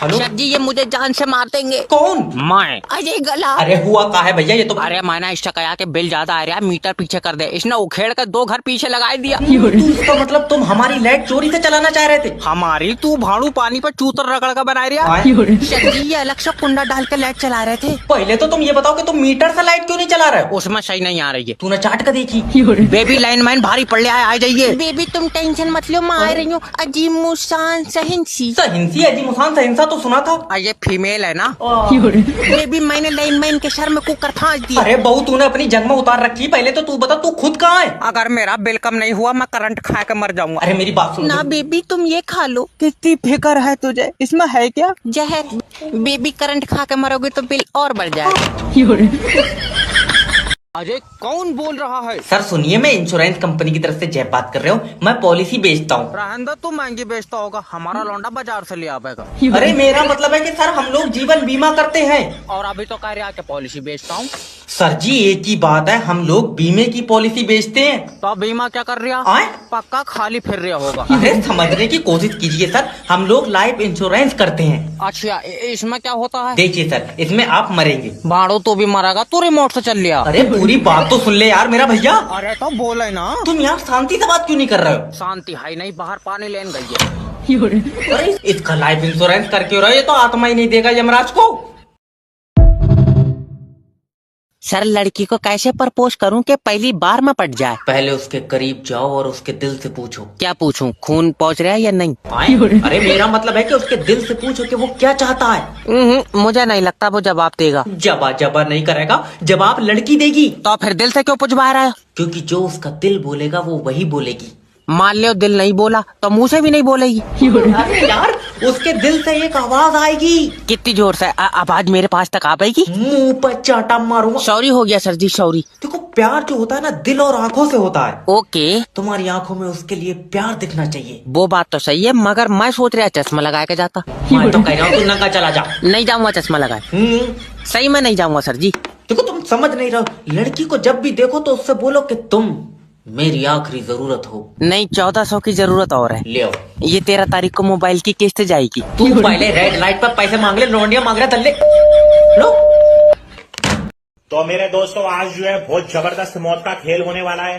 हेलो सर जी, ये मुझे जान से मार देंगे। कौन? मैं। अजय गला। अरे हुआ का है भैया ये तो? अरे मैंने इससे कहा कि बिल ज्यादा आ रहा है, मीटर पीछे कर दे। इसने उखेड़ कर 2 घर पीछे लगा दिया। इसका मतलब तुम हमारी लाइट चोरी से चलाना चाह रहे थे? हमारी तू भाड़ू पानी पर चूतर रगड़ कर बना रहा। आए? सर जी, ये अलग से कुंडा डाल के लाइट चला रहे थे। पहले तो तुम ये बताओ कि तुम मीटर से लाइट क्यों नहीं चला रहे हो? उसमें सही नहीं आ रही है। तूने चाट कर देखी? बेबी लाइन मैन भारी पड़ लिया है, आ जाइए। बेबी तुम टेंशन मत लो, मैं आ रही हूँ। अजीम मुसान सहिंसी। सहिंसी अजी मुसान सहिंसा तो सुना था। ये फीमेल है ना? बेबी मैंने लाइन मैन के सर में कुकर फांस दिया। अरे बहू तूने अपनी जंग में उतार रखी, पहले तो तू बता तू खुद कहाँ है? अगर मेरा बिल कम नहीं हुआ मैं करंट खा के मर जाऊंगा। अरे मेरी बात सुन। ना बेबी तुम ये खा लो। कितनी फिक्र है तुझे, इसमें है क्या जहर? बेबी करंट खा के मरोगे तो बिल और बढ़ जाएगा। अजय कौन बोल रहा है? सर सुनिए, मैं इंश्योरेंस कंपनी की तरफ से जय बात कर रहा हूँ। मैं पॉलिसी बेचता हूँ। रहन दो, तू महंगी बेचता होगा, हमारा लौंडा बाजार से ले आवेगा। अरे मेरा मतलब है कि सर हम लोग जीवन बीमा करते हैं। और अभी तो कह रहा है कि पॉलिसी बेचता हूँ। सर जी एक ही बात है, हम लोग बीमे की पॉलिसी बेचते हैं। तो बीमा क्या कर रहा? आए? पक्का खाली फिर रहा होगा। अरे समझने की कोशिश कीजिए सर, हम लोग लाइफ इंश्योरेंस करते हैं। अच्छा, इसमें क्या होता है? देखिए सर, इसमें आप मरेंगे। भाड़ो तो भी मरेगा, तू रिमोट से चल लिया। अरे पूरी बात तो सुन ले यार मेरा भैया। अरे तो बोले ना। तुम यार शांति से बात क्यों नहीं कर रहे हो? शांति है नहीं, बाहर पानी लेने गई है। अरे इसका लाइफ इंश्योरेंस करके हो रहा है, ये तो आत्मा ही नहीं देगा यमराज को। सर लड़की को कैसे प्रपोज करूं कि पहली बार में पट जाए? पहले उसके करीब जाओ और उसके दिल से पूछो। क्या पूछूं, खून पहुंच रहा है या नहीं? आए? अरे मेरा मतलब है कि उसके दिल से पूछो कि वो क्या चाहता है। मुझे नहीं लगता वो जवाब देगा। जबा जबा नहीं करेगा, जवाब लड़की देगी। तो फिर दिल से क्यों पूछवा रहा है? क्योंकि जो उसका दिल बोलेगा वो वही बोलेगी। मान लो दिल नहीं बोला तो मुंह से भी नहीं बोलेगी। अरे यार उसके दिल से एक आवाज आएगी। कितनी जोर से? आवाज मेरे पास तक आ पाएगी? मुंह पर चाटा मारूंगा। सॉरी हो गया सर जी, सॉरी। देखो प्यार जो होता है ना, दिल और आंखों से होता है। ओके, तुम्हारी आंखों में उसके लिए प्यार दिखना चाहिए। वो बात तो सही है, मगर मैं सोच रहा चश्मा लगा के जाता। मैं तो कह रहा हूँ तू नंगा चला जा। नहीं जाऊंगा चश्मा लगाए। सही में नहीं जाऊंगा सर जी। देखो तुम समझ नहीं रहे, लड़की को जब भी देखो तो उससे बोलो कि तुम मेरी आखिरी जरूरत हो। नहीं, 1400 की जरूरत और है। ले आओ। ये 13 तारीख को मोबाइल की किस्त जाएगी। तू पहले रेड लाइट पर पैसे मांग ले, लौंडिया मांग रहा तल्ले। लो। तो मेरे दोस्तों आज जो है बहुत जबरदस्त मौत का खेल होने वाला है।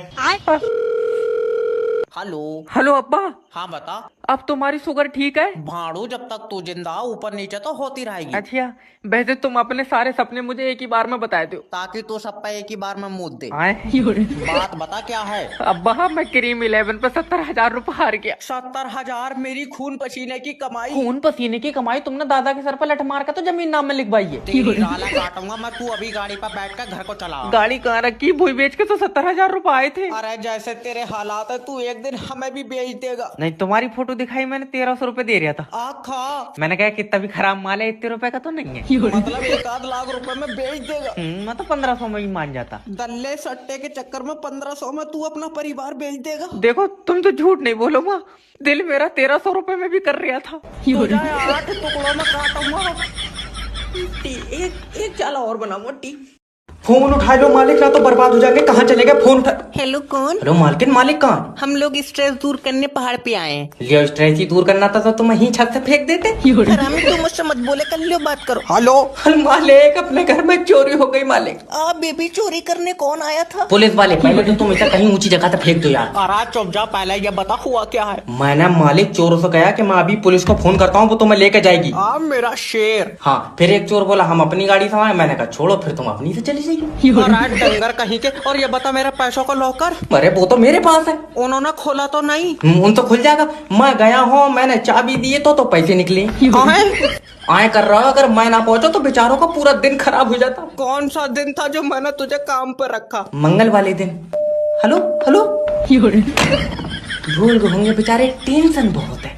हेलो। हेलो अब्बा, हाँ बता। अब तुम्हारी शुगर ठीक है? भाड़ू जब तक तू जिंदा ऊपर नीचे तो होती रहेगी। अच्छा, वैसे तुम अपने सारे सपने मुझे एक ही बार में बताए दो। ताकि तू सब पे एक ही बार में मुद दे। आए? बात बता क्या है? अब्बा मैं क्रीम 11 पे 70,000 रुपए हार गया। 70,000 मेरी खून पसीने की कमाई। खून पसीने की कमाई तुमने दादा के सर पर लठ मार कर तो जमीन नाम में लिखवाई है। तेरी गाला काटूंगा मैं, तू अभी गाड़ी पर बैठ कर घर को चला। गाड़ी कहाँ रखी? भूई बेच के तो 70,000 रुपए आए थे। अरे जैसे तेरे हालात है, तू एक दिन हमें भी बेच देगा। नहीं, तुम्हारी फोटो दिखाई मैंने, 1300 रुपए दे रहा था। आखा मैंने कहा कितना भी खराब माल है, इतने रुपए का तो नहीं है। मतलब 1 लाख रुपए में बेच देगा? मैं तो 1500 में ही मान जाता। दल्ले सट्टे के चक्कर में 1500 में तू अपना परिवार बेच देगा? देखो तुम तो झूठ नहीं बोलो माँ, दिल मेरा 1300 रुपए में भी कर रहा था। तुझे 8 टुकड़ों में काटूंगा। एक चाला और बनाऊंगा टी। फोन उठा लो मालिक, ना तो बर्बाद हो जाएंगे। कहाँ चले गए? फोन उठा। हेलो कौन? हेलो मालकिन, मालिक कहाँ? हम लोग स्ट्रेस दूर करने पहाड़ पे आए हैं। लियो स्ट्रेस ही दूर करना था तो तुम वहीं छत से फेंक देते। हरामी तुम मुझसे मत बोले, कर लियो बात करो। हेलो मालिक अपने घर में चोरी हो गई मालिक। बेबी चोरी करने कौन आया था? पुलिस वाले। पहले तो तुम इसे कहीं ऊंची जगह से फेंक दो यार। अरे चुप जा, पहले ये बता हुआ क्या है? मैंने मालिक चोरों से कहा कि मैं अभी पुलिस को फोन करता हूँ, वो तुम्हें लेके जाएगी। मेरा शेर। हाँ, फिर एक चोर बोला हम अपनी गाड़ी से आए। मैंने कहा छोड़ो, फिर तुम अपनी से चली जाइए। डंगर कहीं के। और ये बता मेरा पैसों का लॉकर? अरे वो तो मेरे पास है। उन्होंने खोला तो नहीं? उन तो खुल जाएगा। मैं गया हूँ, मैंने चाबी दी तो पैसे निकले। आए कर रहा, अगर मैं ना पहुंचा तो बेचारों का पूरा दिन खराब हो जाता। कौन सा दिन था जो मैंने तुझे काम पर रखा? मंगल वाले दिन। हेलो हेलो भूल गए होंगे बेचारे, टेंशन बहुत है।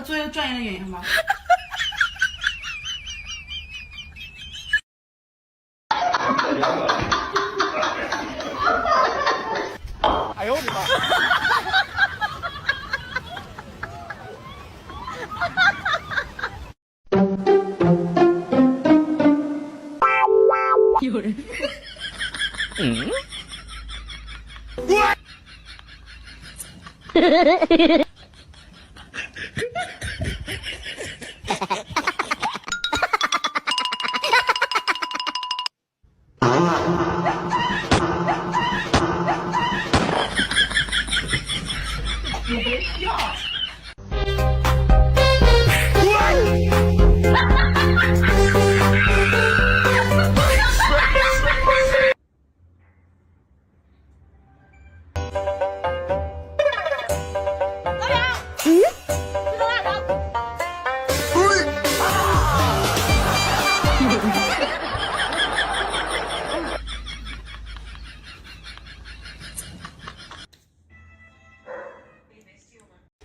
做一个专业的演员吧。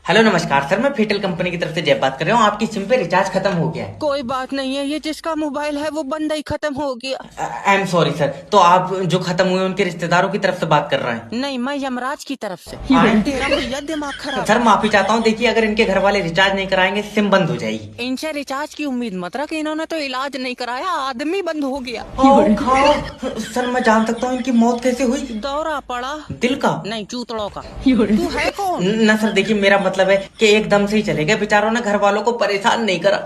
हेलो नमस्कार सर, मैं फेटल कंपनी की तरफ से जय बात कर रहा हूँ। आपकी सिम पे रिचार्ज खत्म हो गया है। कोई बात नहीं है, ये जिसका मोबाइल है वो बंदा ही खत्म हो गया। I am sorry sir. तो आप जो खत्म हुए उनके रिश्तेदारों की तरफ से बात कर रहे हैं? नहीं, मैं यमराज की तरफ से। हाँ। तेरा भैया दिमाग खराब। सर माफी चाहता हूँ, देखिए अगर इनके घर वाले रिचार्ज नहीं कराएंगे सिम बंद हो जाएगी। इनसे रिचार्ज की उम्मीद मत रख, इन्होंने तो इलाज नहीं कराया, आदमी बंद हो गया। सर मैं जान सकता हूँ इनकी मौत कैसे हुई? दौरा पड़ा। दिल का? नहीं, चूतड़ों का। तू है कौन? ना सर देखिए, मेरा मतलब है कि एकदम से ही चले गए, बेचारों ने घर वालों को परेशान नहीं करा।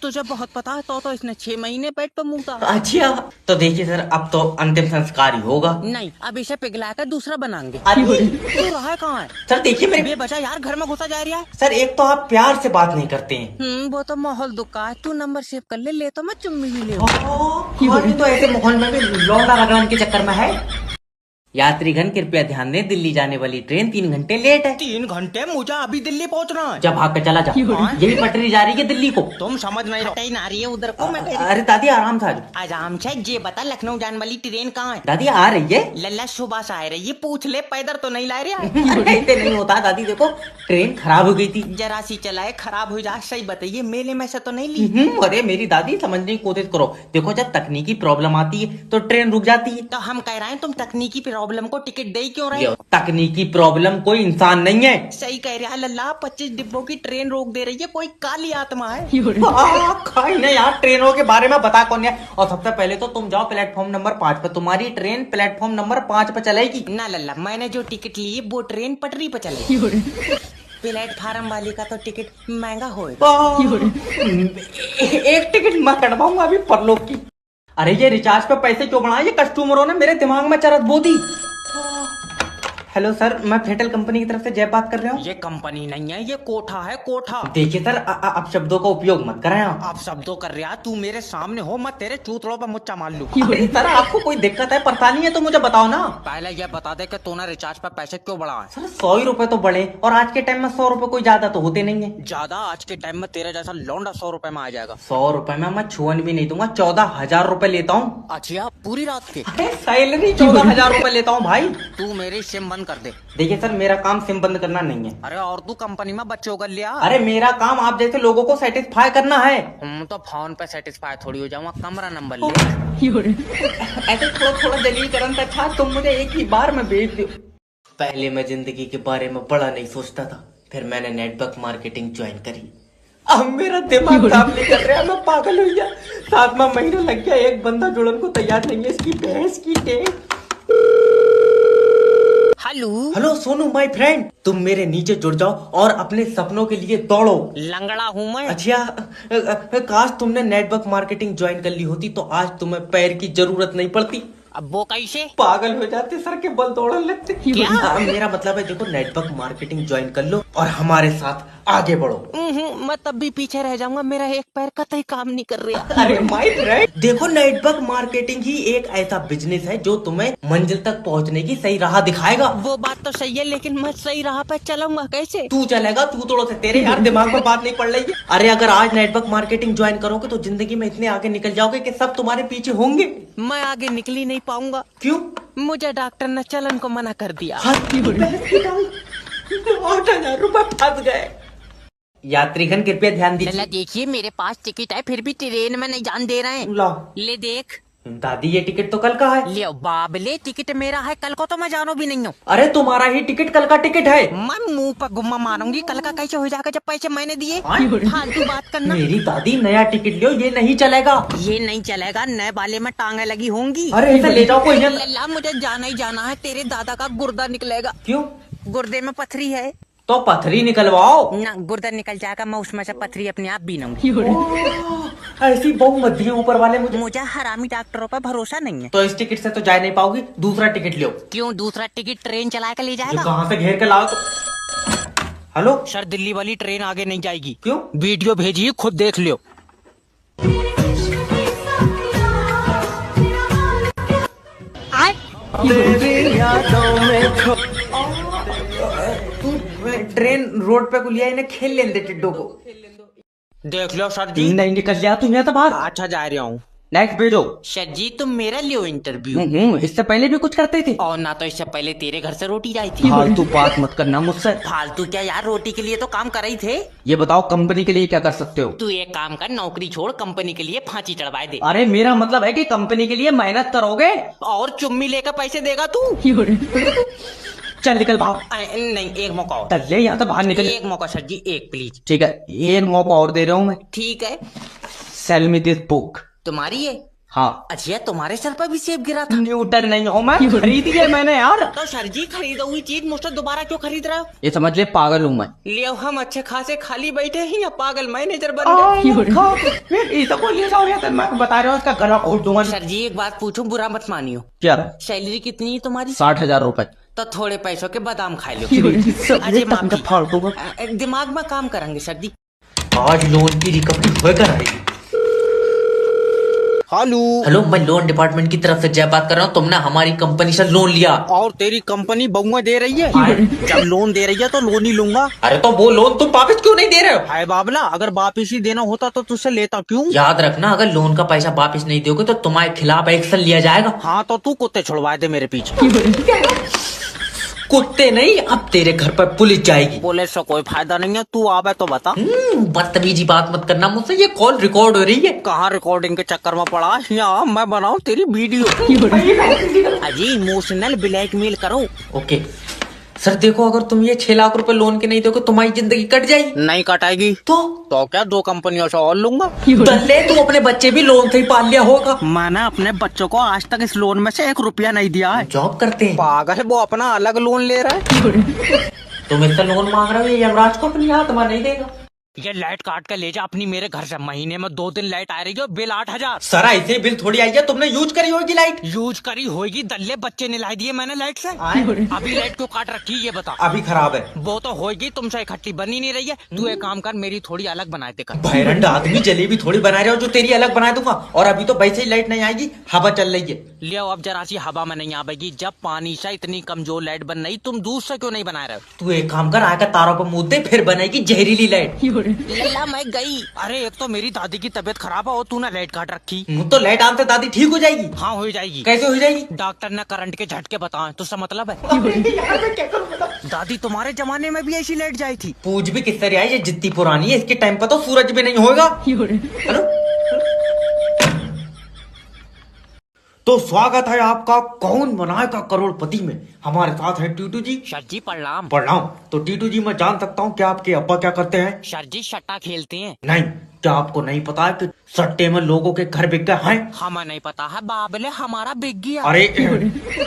तुझे बहुत पता है, तो इसने 6 महीने पेट पे मुँह था। अच्छा तो देखिए सर, अब तो अंतिम संस्कार ही होगा। नहीं, अब इसे पिघला कर दूसरा बनाएंगे। अरे तू रहा कहाँ है? सर देखिए मेरे बचा यार, घर में घुसा जा रहा है। सर एक तो आप प्यार से बात नहीं करते हैं। वो तो माहौल दुखा है। तू नंबर सेव कर ले तो मैं चुम्मी भी ले। ये तो ऐसे माहौल में भी लौंडा रगड़न के चक्कर में है। यात्रीगण कृपया ध्यान दें, दिल्ली जाने वाली ट्रेन 3 घंटे लेट है। 3 घंटे? मुझे अभी दिल्ली पहुंचना है। जब भाग कर चला जा, यही पटरी जा रही है दिल्ली को। तुम समझ नहीं रहे ना रही है उधर को। मैं अरे दादी आराम से आ जाओ। आराम से ये बता, लखनऊ जाने वाली ट्रेन कहाँ है? दादी आ रही है। लल्ला सुबह से आ रही है, पूछ ले, पैदल तो नहीं ला रहा। ऐसे नहीं होता दादी, देखो ट्रेन खराब हो गई थी। जरा सी चलाए, खराब हो जाए। सही बताइए, मेले में से तो नहीं ली? अरे मेरी दादी समझने की कोशिश करो। देखो जब तकनीकी प्रॉब्लम आती है तो ट्रेन रुक जाती है। तो हम कह रहे हैं, तुम तकनीकी प्रॉब्लम को टिकट दे क्यों रहे? तकनीकी प्रॉब्लम कोई इंसान नहीं है। सही कह रहा है लल्ला, 25 डिब्बों की ट्रेन रोक दे रही है, कोई काली आत्मा है। खाई ना यार, ट्रेनों के बारे में बता कौन है। और सबसे पहले तो तुम जाओ प्लेटफॉर्म नंबर 5 पे, तुम्हारी ट्रेन प्लेटफॉर्म नंबर 5 पे चलेगी। ना लल्ला, मैंने जो टिकट ली वो ट्रेन पटरी पे चलेगी। प्लेटफार्म वाली का तो टिकट महंगा होगा। एक टिकट मैं कटवाऊंगा अभी परलोक की। अरे ये रिचार्ज पे पैसे क्यों बढ़ाए? ये कस्टमरों ने मेरे दिमाग में चरत बो दी। हेलो सर, मैं फेटल कंपनी की तरफ से जय बात कर रहा हूँ। ये कंपनी नहीं है, ये कोठा है, कोठा। देखिए सर, आप शब्दों का उपयोग मत करें। आप शब्दों कर रहा, तू मेरे सामने हो, मैं तेरे चूतड़ों पर मुच्चा मार लूं। सर आपको कोई दिक्कत है, परेशानी है तो मुझे बताओ ना। पहले ये बता दे कि तूने रिचार्ज पर पैसे क्यों बढ़ाए? सर 100 ही रुपए तो बढ़े, और आज के टाइम में 100 रुपए कोई ज्यादा तो होते नहीं है। ज्यादा? आज के टाइम में तेरे जैसा लौंडा 100 रुपए में आ जाएगा। 100 रुपए में मैं छुअन भी नहीं दूंगा, 14,000 रुपए लेता हूँ। अच्छा, पूरी रात के? सैलरी 14,000 रुपए लेता हूँ भाई। तू मेरी सिम बंद कर दे। देखिए सर, मेरा काम सिम बंद करना नहीं है। अरे और तू कंपनी में बच्चों का लिया? अरे मेरा काम आप जैसे लोगों को सेटिस्फाई करना है। तो फोन पे सेटिस्फाई थोड़ी हो जाऊंगा, कमरा नंबर ले। ऐसे थोड़ा थोड़ा दलीलीकरण था। अच्छा तुम मुझे एक ही बार में भेज दो। पहले मैं जिंदगी के बारे में बड़ा नहीं सोचता था, फिर मैंने नेटवर्क मार्केटिंग ज्वाइन करी। अब मेरा दिमाग काम नहीं कर रहा, मैं पागल हो गया। 7वां महीना लग गया, एक बंदा जुड़न को तैयार नहीं है। इसकी भैंस की टेक। Hello hello Sonu my friend, तुम मेरे नीचे जुड़ जाओ और अपने सपनों के लिए दौड़ो। लंगड़ा हूँ मैं। अच्छा, काश तुमने नेटवर्क मार्केटिंग ज्वाइन कर ली होती तो आज तुम्हें पैर की जरूरत नहीं पड़ती। अब वो कैसे? पागल हो जाते, सर के बल दौड़ने लगते। क्या? हाँ, मेरा मतलब है देखो, नेटवर्क मार्केटिंग ज्वाइन कर लो और हमारे साथ आगे बढ़ो। मैं तब भी पीछे रह जाऊंगा, मेरा एक पैर कतई काम नहीं कर रहा। अरे माय फ्रेंड, देखो नेटवर्क मार्केटिंग ही एक ऐसा बिजनेस है जो तुम्हें मंजिल तक पहुंचने की सही राह दिखाएगा। वो बात तो सही है, लेकिन मैं सही राह पे चलूंगा कैसे? तू चलेगा, तू तोड़ो से तेरे यार दिमाग में बात नहीं पड़ रही है। अरे अगर आज नेटवर्क मार्केटिंग ज्वाइन करोगे तो जिंदगी में इतने आगे निकल जाओगे कि सब तुम्हारे पीछे होंगे। मैं आगे निकल ही नहीं पाऊंगा। क्यों? मुझे डॉक्टर ने चलन को मना कर दिया। 8,000 रुपए फंस गए। यात्रीगण कृपया ध्यान लला दीजिए। देखिए, मेरे पास टिकट है, फिर भी ट्रेन में नहीं जान दे रहे हैं। लो ले देख। दादी, ये टिकट तो कल का है। ले बाबले, टिकट मेरा है, कल को तो मैं जानो भी नहीं हूँ। अरे तुम्हारा ही टिकट कल का टिकट है। मैं मुंह पर गुम्मा मारूंगी, कल का कैसे हो जाएगा जब पैसे मैंने दिए? फालतू बात करना। मेरी दादी, नया टिकट लो, ये नहीं चलेगा। ये नहीं चलेगा, नए वाले में टांगे लगी होंगी। अरे इसे ले जाओ कोई। लल्ला, मुझे जाना ही जाना है, तेरे दादा का गुर्दा निकलेगा। क्यों? गुर्दे में पथरी है तो पथरी निकलवाओ ना, गुर्दा निकल जाएगा, मैं उसमें से पथरी अपने आप बीनूंगी। ऐसी बहु मत दिए ऊपर वाले मुझे। मुझे हरामी डॉक्टरों पर भरोसा नहीं है। तो इस टिकट से तो जा नहीं पाओगी, दूसरा टिकट लो। क्यों? दूसरा टिकट ट्रेन चला के ले जो जाएगा। कहाँ से घेर के लाओ तो। हेलो सर, दिल्ली वाली ट्रेन आगे नहीं जाएगी। क्यों? वीडियो भेजिए, खुद देख लियो। ट्रेन रोड पे को लिया, इन्हें खेल लेने दे टिड्डो को। देख लो सर जी। नहीं निकल गया तुम यहाँ तो बाहर। अच्छा, जा रहा हूँ। नेक्स्ट भेजो। सर जी, तुम मेरा लियो इंटरव्यू। इससे पहले भी कुछ करते थे। और ना तो इससे पहले तेरे घर से रोटी आई थी। फालतू बात मत करना मुझसे। फालतू क्या यार, रोटी के लिए तो काम कर रही थे। ये बताओ कंपनी के लिए क्या कर सकते हो? तू एक काम कर, नौकरी छोड़, कंपनी के लिए फांसी चढ़वा दे। अरे मेरा मतलब है कि कंपनी के लिए मेहनत करोगे और चुम्मी लेकर पैसे देगा तू। चल निकल बाहर। नहीं, एक मौका और। चल ले यहाँ से बाहर निकल। एक मौका सर जी, एक प्लीज। ठीक है, ये मौका और दे रहा हूँ मैं। ठीक है। Cell me this book. तुम्हारी है? हाँ। अच्छा, तुम्हारे सर पर भी सेब गिरा था? न्यूटन नहीं हो मैं, खरीदी है मैंने यार। तो सर जी, खरीदा हुई चीज मुझसे दोबारा क्यों खरीद रहे हो? ये समझ ले, पागल हूँ मैं। ले हम अच्छे खासे खाली बैठे हैं या पागल मैनेजर बन गए? मैं बता रहा हूँ, इसका गला खोल दूंगा। सर जी, एक बात पूछूं, बुरा मत मानियो। क्या? सैलरी कितनी है तुम्हारी? 60,000 रुपए। तो थोड़े पैसों के बादाम खा लो। अजय माफी, दिमाग में काम करेंगे सर जी। आज लोन की रिकवरी होकर रहेगी। हेलो, मैं लोन डिपार्टमेंट की तरफ से जय बात कर रहा हूँ। तुमने हमारी कंपनी से लोन लिया। और तेरी कंपनी बहुआ दे रही है? जब लोन दे रही है तो लोन ही लूंगा। अरे तो वो लोन तुम वापिस क्यों नहीं दे रहे हो? हाय बाबला, अगर वापिस ही देना होता तो तुझसे लेता क्यों? याद रखना, अगर लोन का पैसा वापिस नहीं दोगे तो तुम्हारे खिलाफ एक्शन लिया जाएगा। हाँ, तो तू कुत्ते छुड़वा दे मेरे पीछे। कुत्ते नहीं, अब तेरे घर पर पुलिस जाएगी। पुलिस से कोई फायदा नहीं है, तू आवे तो बता। बदतमीजी बात मत करना मुझसे, ये कॉल रिकॉर्ड हो रही है। कहाँ रिकॉर्डिंग के चक्कर में पड़ा? यहाँ मैं बनाऊँ तेरी वीडियो। अजी, इमोशनल ब्लैकमेल करो। ओके सर, देखो अगर तुम ये 6 लाख रुपए लोन के नहीं दोगे तुम्हारी जिंदगी कट जाएगी। नहीं कटाएगी तो क्या, 2 कंपनियों से और लूंगा। दल्ले, तू अपने बच्चे भी लोन से ही पाल लिया होगा। मैंने अपने बच्चों को आज तक इस लोन में से 1 रुपया नहीं दिया है। जॉब करते हैं। पागल है, वो अपना अलग लोन ले रहा है। तुम इससे लोन मांग रहे हो, ये यमराज को अपनी हाथ में नहीं देगा। ये लाइट काट कर ले जा अपनी मेरे घर से। महीने में 2 दिन लाइट आ रही है, बिल 8,000। सर ऐसे बिल थोड़ी आई है, तुमने यूज करी होगी लाइट। यूज करी होगी, दल्ले बच्चे ने लाई दिए मैंने लाइट से। अभी लाइट क्यों काट रखी ये बता। अभी खराब है। वो तो होगी, तुमसे इकट्ठी बनी नहीं रही है। तू एक काम कर, मेरी थोड़ी अलग बना दे कर। भैरंड आदमी, जलेबी थोड़ी बना रहे हो जो तेरी अलग बना दूंगा। और अभी तो वैसे ही लाइट नहीं आएगी, हवा चल रही है। लियो, अब जरा सी हवा में नहीं आवेगी। जब पानी से इतनी कमजोर लाइट बन रही, तुम दूध से क्यों नहीं बना रहे हो? तू एक काम कर, आकर तारों पर मुद्दे दे, फिर बनेगी जहरीली लाइट। लल्ला, मैं गई। अरे एक तो मेरी दादी की तबीयत खराब है और तूने लाइट काट रखी। तो लाइट आने से दादी ठीक हो जाएगी। हाँ, हो जाएगी। कैसे हो जाएगी? डॉक्टर ने करंट के झटके बताए, तो सब मतलब है। दादी, तुम्हारे जमाने में भी ऐसी लाइट जाई थी? पूछ भी किस तरह आई, ये जितनी पुरानी है, इसके टाइम पर तो सूरज भी नहीं होगा। हेलो, तो स्वागत है आपका कौन बनाएगा करोड़पति में। हमारे साथ है टीटू जी। सर जी प्रणाम। प्रणाम। तो टीटू जी मैं जान सकता हूँ क्या आपके अब्बा क्या करते हैं? सर जी सट्टा खेलते हैं। नहीं, क्या आपको नहीं पता है कि सट्टे में लोगों के घर बिक गए हैं? हमें नहीं पता है बाबले, हमारा बिक गया। अरे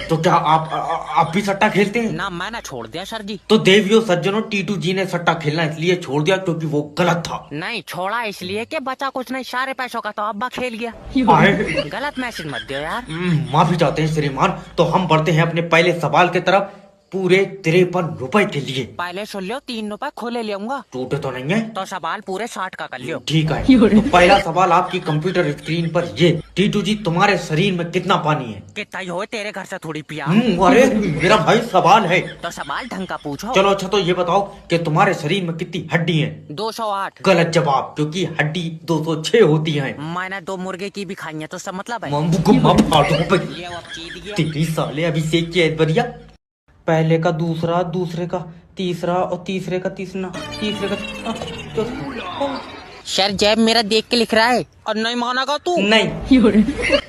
तो क्या आप भी सट्टा खेलते हैं? ना मैंने छोड़ दिया सर जी। तो देवियों सज्जनों, टीटू जी ने सट्टा खेलना इसलिए छोड़ दिया क्योंकि वो गलत था। नहीं छोड़ा इसलिए कि बचा कुछ नहीं, सारे पैसों का तो अब्बा खेल गया। अरे, गलत मैसेज मत दो यार। माफी चाहते हैं श्रीमान। तो हम बढ़ते हैं अपने पहले सवाल की तरफ। पूरे 53 रुपए के लिए। पहले सुन लो, 3 रुपए खुले लेऊंगा। टूटे तो नहीं है? तो सवाल पूरे 60 का कर लियो। ठीक है। तो पहला सवाल आपकी कंप्यूटर स्क्रीन पर ये। टीटू जी तुम्हारे शरीर में कितना पानी है? कितना ही हो, तेरे घर से थोड़ी पिया। अरे मेरा भाई सवाल है। तो सवाल ढंग का पूछो। चलो अच्छा, तो ये बताओ कि तुम्हारे शरीर में कितनी हड्डी है? 208। गलत जवाब, क्योंकि हड्डी 206 होती है। मैंने 2 मुर्गे की भी खाई है, तो सब मतलब है। ये वो अब जीत गया। तेरी साले अभिषेक की ऐश्वर्या। पहले का दूसरा, दूसरे का तीसरा और तीसरे का तीसरा, तीसरे का चौथा। सर जैब मेरा देख के लिख रहा है और नहीं मानेगा तू। नहीं,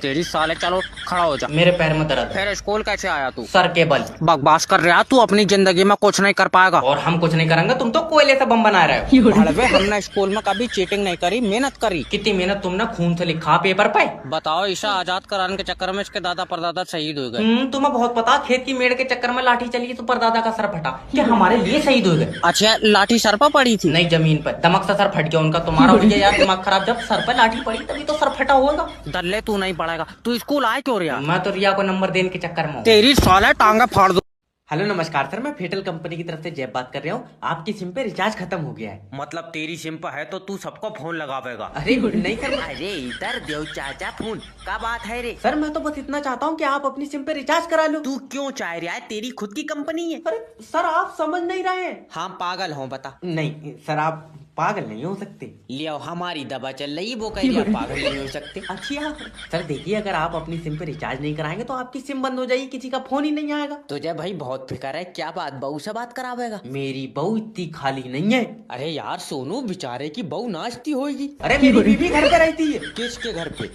तेरी साले, चलो खड़ा हो जा। मेरे पैर में दर्द है। फिर स्कूल कैसे आया तू? सर के बल। बकवास कर रहा तू, अपनी जिंदगी में कुछ नहीं कर पाएगा। और हम कुछ नहीं करेंगे, तुम तो कोयले से बम बना रहे हो। भड़वे, हमने स्कूल में कभी चीटिंग नहीं करी, मेहनत करी। कितनी मेहनत तुमने खून से लिखा पेपर पे? बताओ, ईशा आजाद कराने के चक्कर में इसके दादा परदादा शहीद हो गए। तुम्हें बहुत पता, खेत की मेड़ के चक्कर में लाठी चली तो परदादा का सर फटा। क्या हमारे लिए शहीद हो गए? अच्छा, लाठी सर पर पड़ी थी? नहीं, जमीन पर। दमक से सर फट गया उनका। तुम्हारा हो गया यार दिमाग खराब। जब सर पर लाठी पड़ी तभी तो सर फटा होगा। दल्ले तू नहीं पड़ेगा। तू स्कूल आए क्यों रिया? मैं तो रिया को नंबर देने के चक्कर में हूँ। तेरी साले टांगा फाड़ दो। हेलो नमस्कार सर, मैं फेटल कंपनी की तरफ से जैब बात कर रहा हूँ। आपकी सिम पे रिचार्ज खत्म हो गया है। मतलब तेरी सिम पर है तो तू सबको फोन लगावेगा? अरे नहीं सर। अरे इधर देव चाचा, फोन का बात है रे? सर मैं तो बस इतना चाहता हूँ कि आप अपनी सिम पे रिचार्ज करा लो। तू क्यों चाह रहा है? तेरी खुद की कंपनी है। अरे सर आप समझ नहीं रहे हैं। हाँ पागल हो, बता। नहीं सर, आप पागल नहीं हो सकते। लियो, हमारी दवा चल रही, वो कह रही पागल नहीं हो सकते। अच्छा सर देखिए, अगर आप अपनी सिम पे रिचार्ज नहीं कराएंगे तो आपकी सिम बंद हो जाएगी, किसी का फोन ही नहीं आएगा। तुझे भाई बहुत फिक्र है, क्या बात? बहू से बात करावेगा? मेरी बहू इतनी खाली नहीं है। अरे यार सोनू, बेचारे की बहू नाचती होगी। अरे मेरी बीवी घर पे रहती है। किसके घर पे?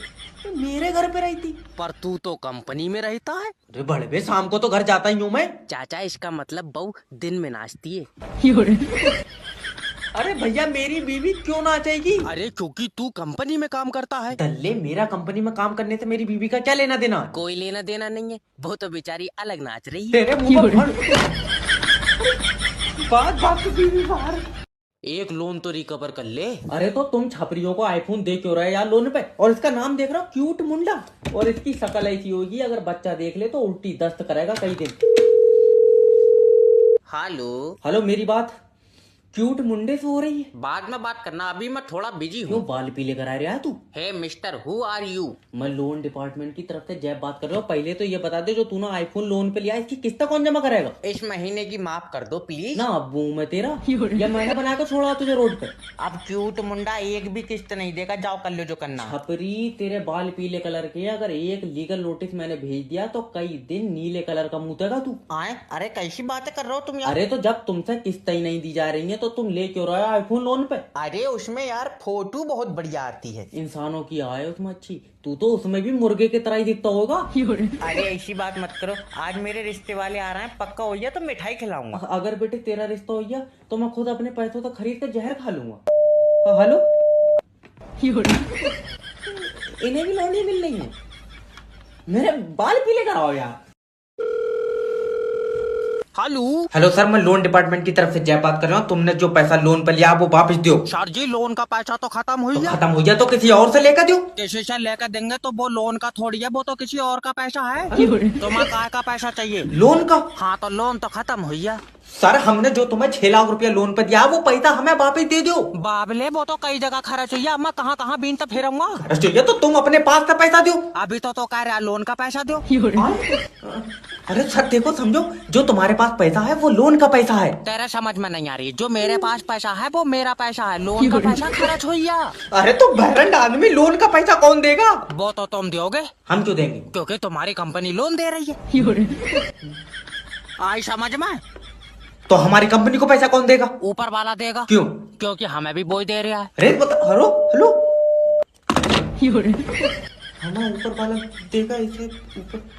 मेरे घर पे रहती। पर तू तो कंपनी में रहता है। अरे बड़े, शाम को तो घर जाता ही हूँ मैं। चाचा इसका मतलब बहू दिन में नाचती है। अरे भैया, मेरी बीवी क्यों नाचेगी? अरे क्योंकि तू कंपनी में काम करता है। दल्ले, मेरा कंपनी में काम करने से मेरी बीवी का क्या लेना देना? कोई लेना देना नहीं है, वो तो बेचारी अलग नाच रही है। तेरे मुंह पर बात बात की बीवी बाहर। एक लोन तो रिकवर कर ले। अरे तो तुम छपरियों को आईफोन दे क्यों रहे यार लोन पे? और इसका नाम देख रहा हो, क्यूट मुंडा। और इसकी शक्ल ऐसी होगी, अगर बच्चा देख ले तो उल्टी दस्त करेगा कई दिन। हेलो, मेरी बात क्यूट मुंडे से हो रही है। बाद में बात करना, अभी मैं थोड़ा बिजी क्यों हूँ। बाल पीले करा रहा है तू? हे मिस्टर, हु आर यू? मैं लोन डिपार्टमेंट की तरफ से जैब बात कर रहा हूँ। पहले तो ये बता दे, जो तूने आईफोन लोन पे लिया इसकी किस्त कौन जमा करेगा? इस महीने की माफ कर दो प्लीज। ना अबू मैं तेरा, या मैंने बना कर छोड़ा तुझे रोड पे? अब क्यूट मुंडा एक भी किस्त नहीं देगा, जाओ कर लो जो करना है। छपरी, तेरे बाल पीले कलर के, अगर एक लीगल नोटिस मैंने भेज दिया तो कई दिन नीले कलर का मुँह तू। आए, अरे कैसी बातें कर रहे हो तुम यार? अरे तो जब तुमसे किस्त ही नहीं दी जा रही है तो तुम ले क्यों रहे हो आईफोन लोन पे? अरे उसमें यार फोटो बहुत बढ़िया आती है। इंसानों की आय उसमें अच्छी, तू तो उसमें भी मुर्गे की तरह ही दिखता होगा। अरे ऐसी बात मत करो, आज मेरे रिश्ते वाले आ रहे हैं, पक्का हो गया तो मिठाई खिलाऊंगा। अगर बेटे तेरा रिश्ता हो गया तो मैं खुद अपने पैसों से खरीद कर जहर खा लूंगा। हेलो, इन्हें भी लोन ही मिल रही है। मेरे बाल पीले कराओ यार। हेलो सर, मैं लोन डिपार्टमेंट की तरफ से जय बात कर रहा हूँ। तुमने जो पैसा लोन पर लिया वो वापस दो। सर जी, लोन का पैसा तो खत्म हो गया। खत्म हो गया तो किसी और से लेकर दो। किसी से लेकर देंगे तो वो लोन का थोड़ी है, वो तो किसी और का पैसा है। तुम्हें काय का पैसा चाहिए? लोन का? हाँ तो लोन तो खत्म हो गया। सर हमने जो तुम्हें 6 लाख रुपया लोन पर दिया वो पैसा हमें वापस दे दो। बाबले, वो तो कई जगह खर्च हुई है, मैं कहाँ कहाँ बीन तक फिरूंगा। चाहिए तो तुम अपने पास का पैसा दो। अभी तो कह रहा लोन का पैसा दो। अरे सर देखो, समझो, जो तुम्हारे पास पैसा है वो लोन का पैसा है। तेरा समझ में नहीं आ रही, जो मेरे पास पैसा है वो मेरा पैसा है, लोन का पैसा खर्च हो गया। अरे तो बहरंड आदमी, लोन का पैसा कौन देगा? वो तो तुम दोगे। हम क्यों देंगे? क्योंकि तुम्हारी कंपनी लोन दे रही है। आई समझ में? तो हमारी कंपनी को पैसा कौन देगा? ऊपर वाला देगा। क्यों? क्योंकि हमें भी बोझ दे रहा है। अरे बता, हेलो हेलो, हमें ऊपर वाला देगा इसे ऊपर।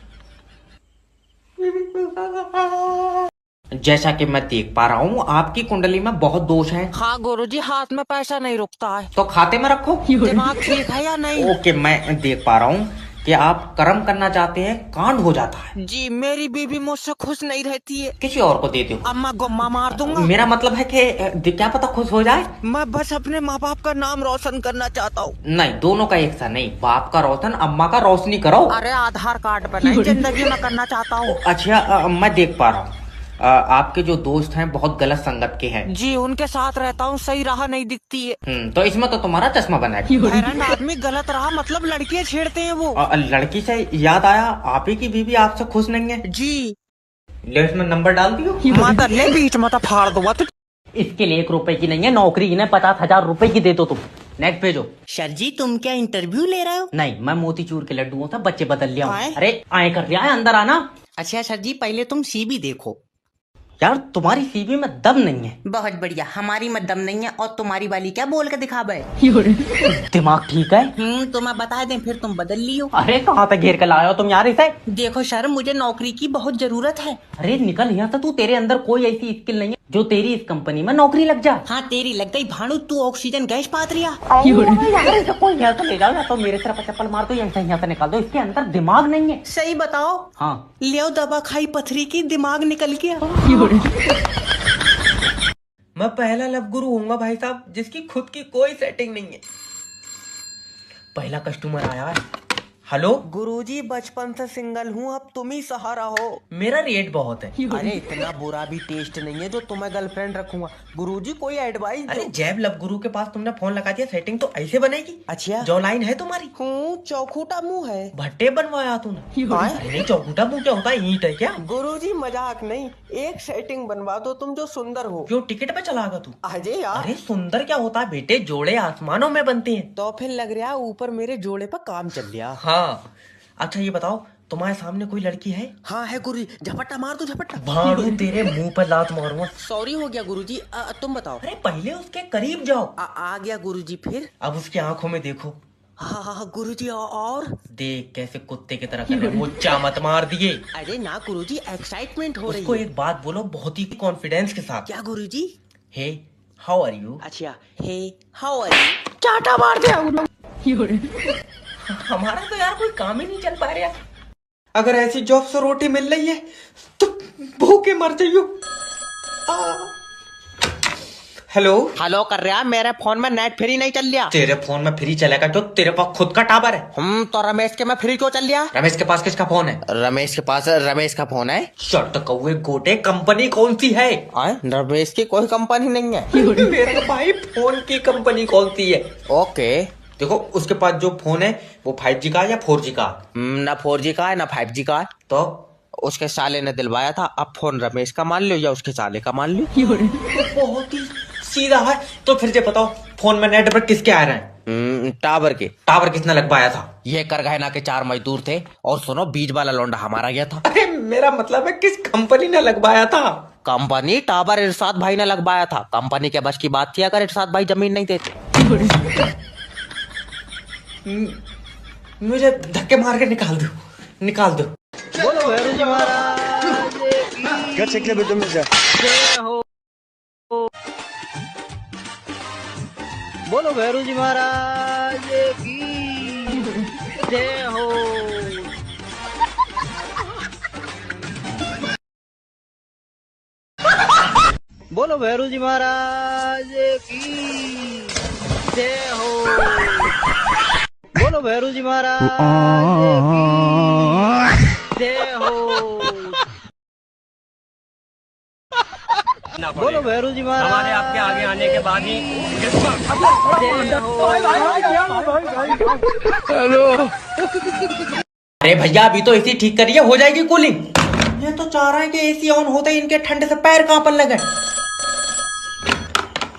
जैसा कि मैं देख पा रहा हूँ आपकी कुंडली में बहुत दोष हैं। हाँ गुरुजी, हाथ में पैसा नहीं रुकता है। तो खाते में रखो। दिमाग ठीक है या नहीं? ओके, मैं देख पा रहा हूँ कि आप कर्म करना चाहते हैं, कांड हो जाता है। जी, मेरी बीवी मुझसे खुश नहीं रहती है। किसी और को दे दो। अम्मा गुम्मा मार दूंगा। मेरा मतलब है कि क्या पता खुश हो जाए। मैं बस अपने माँ बाप का नाम रोशन करना चाहता हूँ। नहीं, दोनों का एक सा नहीं, बाप का रोशन अम्मा का रोशनी करो। अरे आधार कार्ड पर नहीं, जिंदगी में करना चाहता हूँ। अच्छा, मैं देख पा रहा हूँ आपके जो दोस्त हैं बहुत गलत संगत के हैं। जी, उनके साथ रहता हूँ, सही राह नहीं दिखती है। तो इसमें तो तुम्हारा चश्मा बना है। हैरान आदमी गलत राह मतलब लड़कियाँ छेड़ते हैं वो। लड़की से याद आया, आप ही की बीवी आपसे खुश नहीं है। जी, ले इसमें नंबर डाल दियो। माता ले बीच में तो फाड़ दूंगा तो। इसके लिए 1 रुपए की नहीं है नौकरी, इन्हें 50,000 रुपए की दे दो तुम। नेक्स्ट भेजो। सर जी, तुम क्या इंटरव्यू ले रहे हो? नहीं, मैं मोतीचूर के लड्डुओं से बच्चे बदल लिया हूं। आए? अरे आए कर लिया है, अंदर आना। अच्छा सर जी, पहले तुम सीबी देखो। यार तुम्हारी सीवी में दम नहीं है। बहुत बढ़िया, हमारी में दम नहीं है और तुम्हारी वाली क्या बोल के दिखावे? दिमाग ठीक है? तो मैं बता दें, फिर तुम बदल लियो। अरे कहाँ तक घेर कर लाए हो तुम यार इसे? देखो सर, मुझे नौकरी की बहुत जरूरत है। अरे निकल यहाँ से, तू तेरे अंदर कोई ऐसी स्किल नहीं है जो तेरी इस कंपनी में नौकरी लग जा। हाँ, तेरी लग गई भानु, तू ऑक्सीजन गैस पात रिया। यार इसे कोई यहाँ से ले जाओ, या तो मेरे सिर पर चप्पल मार दो या इसे यहाँ से निकाल दो, इसके अंदर दिमाग नहीं है। सही बताओ। हाँ, लियो दवा खाई पथरी की, दिमाग निकल गया। मैं पहला लव गुरु होऊंगा भाई साहब, जिसकी खुद की कोई सेटिंग नहीं है। पहला कस्टमर आया है। हेलो गुरुजी, बचपन से सिंगल हूँ, अब तुम ही सहारा हो। मेरा रेट बहुत है। अरे इतना बुरा भी टेस्ट नहीं है जो तुम्हें गर्लफ्रेंड रखूंगा। गुरुजी कोई एडवाइस दो। अरे जैब लव गुरु के पास तुमने फोन लगा दिया, सेटिंग तो ऐसे बनेगी। अच्छा, जो लाइन है तुम्हारी। चौखूटा मुंह है। भट्टे बनवाया तूने? अरे नहीं, चौकुटा मुंह क्या होता है, ईंट है क्या? गुरुजी मजाक नहीं, एक सेटिंग बनवा दो तुम जो सुंदर हो। क्यों टिकट पे चलागा तू? अजय यार। अरे सुंदर क्या होता है बेटे, जोड़े आसमानों में बनते हैं। तो फिर लग रहा ऊपर मेरे जोड़े पर काम चल रहा। हाँ, अच्छा ये बताओ, तुम्हारे सामने कोई लड़की है? हाँ है गुरुजी, झपट्टा मार दो झपट्टा। भाड़ू तेरे मुंह पर लात मारूंगा। सॉरी हो गया गुरुजी, तुम बताओ। अरे पहले उसके करीब जाओ। आ गया गुरुजी। फिर अब उसकी आंखों में देखो। हाँ गुरुजी, और देख कैसे कुत्ते की तरह कर रहे हैं, मुच्चा मत मार दिए। अरे ना गुरुजी, एक्साइटमेंट हो रही उसको है। एक बात बोलो बहुत ही कॉन्फिडेंस के साथ। क्या गुरुजी? Hey how are you? अच्छा, हे हाउ आर यू? चाटा मार दिया। हमारा तो यार कोई काम ही नहीं चल पा रहा। अगर ऐसी जॉब से रोटी मिल रही है तो भूखे मर जाइयो। हेलो हेलो कर रहा, मेरे फोन में नेट फ्री नहीं चल रहा। तेरे फोन में फ्री चलेगा जो तेरे पास खुद का टावर है। तो रमेश के में फ्री क्यों चल रहा? रमेश के पास किसका फोन है? रमेश के पास रमेश का फोन है। शट कौवे गोटे, कंपनी कौन सी है? रमेश की कोई कंपनी नहीं है। मेरा भाई फोन की कंपनी कौन सी है? ओके, देखो उसके पास जो फोन है वो 5G का या 4G का? ना 4G का है ना 5G का है। तो उसके साले ने दिलवाया था, अब फोन रमेश का मान लो या उसके साले का मान लो। बहुत ही सीधा है। तो फिर ये बताओ, फोन में नेटवर्क किसके आ रहे हैं? टावर के। टावर किसने लगवाया था? ये कर गहना के 4 मजदूर थे, और सुनो बीच वाला लौंडा हमारा गया था। अरे मेरा मतलब है किस कंपनी ने लगवाया था? कंपनी टावर इरशाद भाई ने लगवाया था। कंपनी के बस की बात थी अगर इरशाद भाई जमीन नहीं देते। मुझे धक्के मार के निकाल दो, निकाल दो। बोलो भैरू जी महाराज की। क्या चेक ले बेटो मुझे? बोलो भैरू जी महाराज की जय हो। बोलो भैरू जी महाराज की जय हो। बोलो भैरू जी महाराज की जय हो। बोलो भैरू जी महाराज हमारे आपके आगे आने के बाद ही अरे भैया अभी तो एसी ठीक करिए, हो जाएगी कूलिंग। ये तो चाह रहा है कि एसी ऑन होते ही इनके ठंडे से पैर कांपने लगे।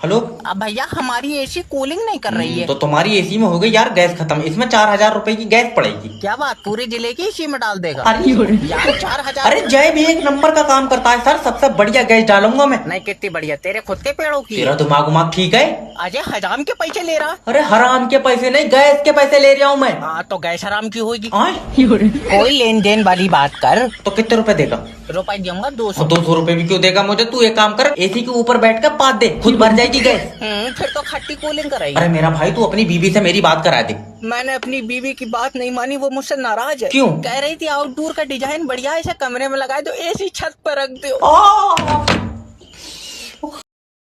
हेलो। अब भैया हमारी एसी कूलिंग नहीं कर रही है। तो तुम्हारी एसी में हो गई यार गैस खत्म, इसमें 4,000 रुपए की गैस पड़ेगी। क्या बात, पूरे जिले की एसी में डाल देगा? अरे यार 4,000। अरे जय भी एक नंबर का काम करता है सर, सबसे बढ़िया गैस डालूंगा मैं। नहीं कितनी बढ़िया, तेरे खुद के पेड़ों की। तेरा दिमाग उमाग ठीक है? अजय हजाम के पैसे ले रहा। अरे हराम के पैसे नहीं, गैस के पैसे ले रहा हूँ मैं। हाँ तो गैस हराम की होगी। आए? कोई लेन देन वाली बात कर। तो कितने रुपए देगा? रुपए दूंगा 200। 200 रुपए भी क्यों देगा मुझे? तू एक काम कर, एसी के ऊपर बैठ कर पाद दे, खुद भर जाएगी गैस। फिर तो खट्टी कूलिंग कराई। अरे मेरा भाई तू अपनी बीवी से मेरी बात करा दे। मैंने अपनी बीवी की बात नहीं मानी, वो मुझसे नाराज है। क्यों? कह रही थी आउटडोर का डिजाइन बढ़िया है, इसे कमरे में लगाए दो, एसी छत पर रख दो।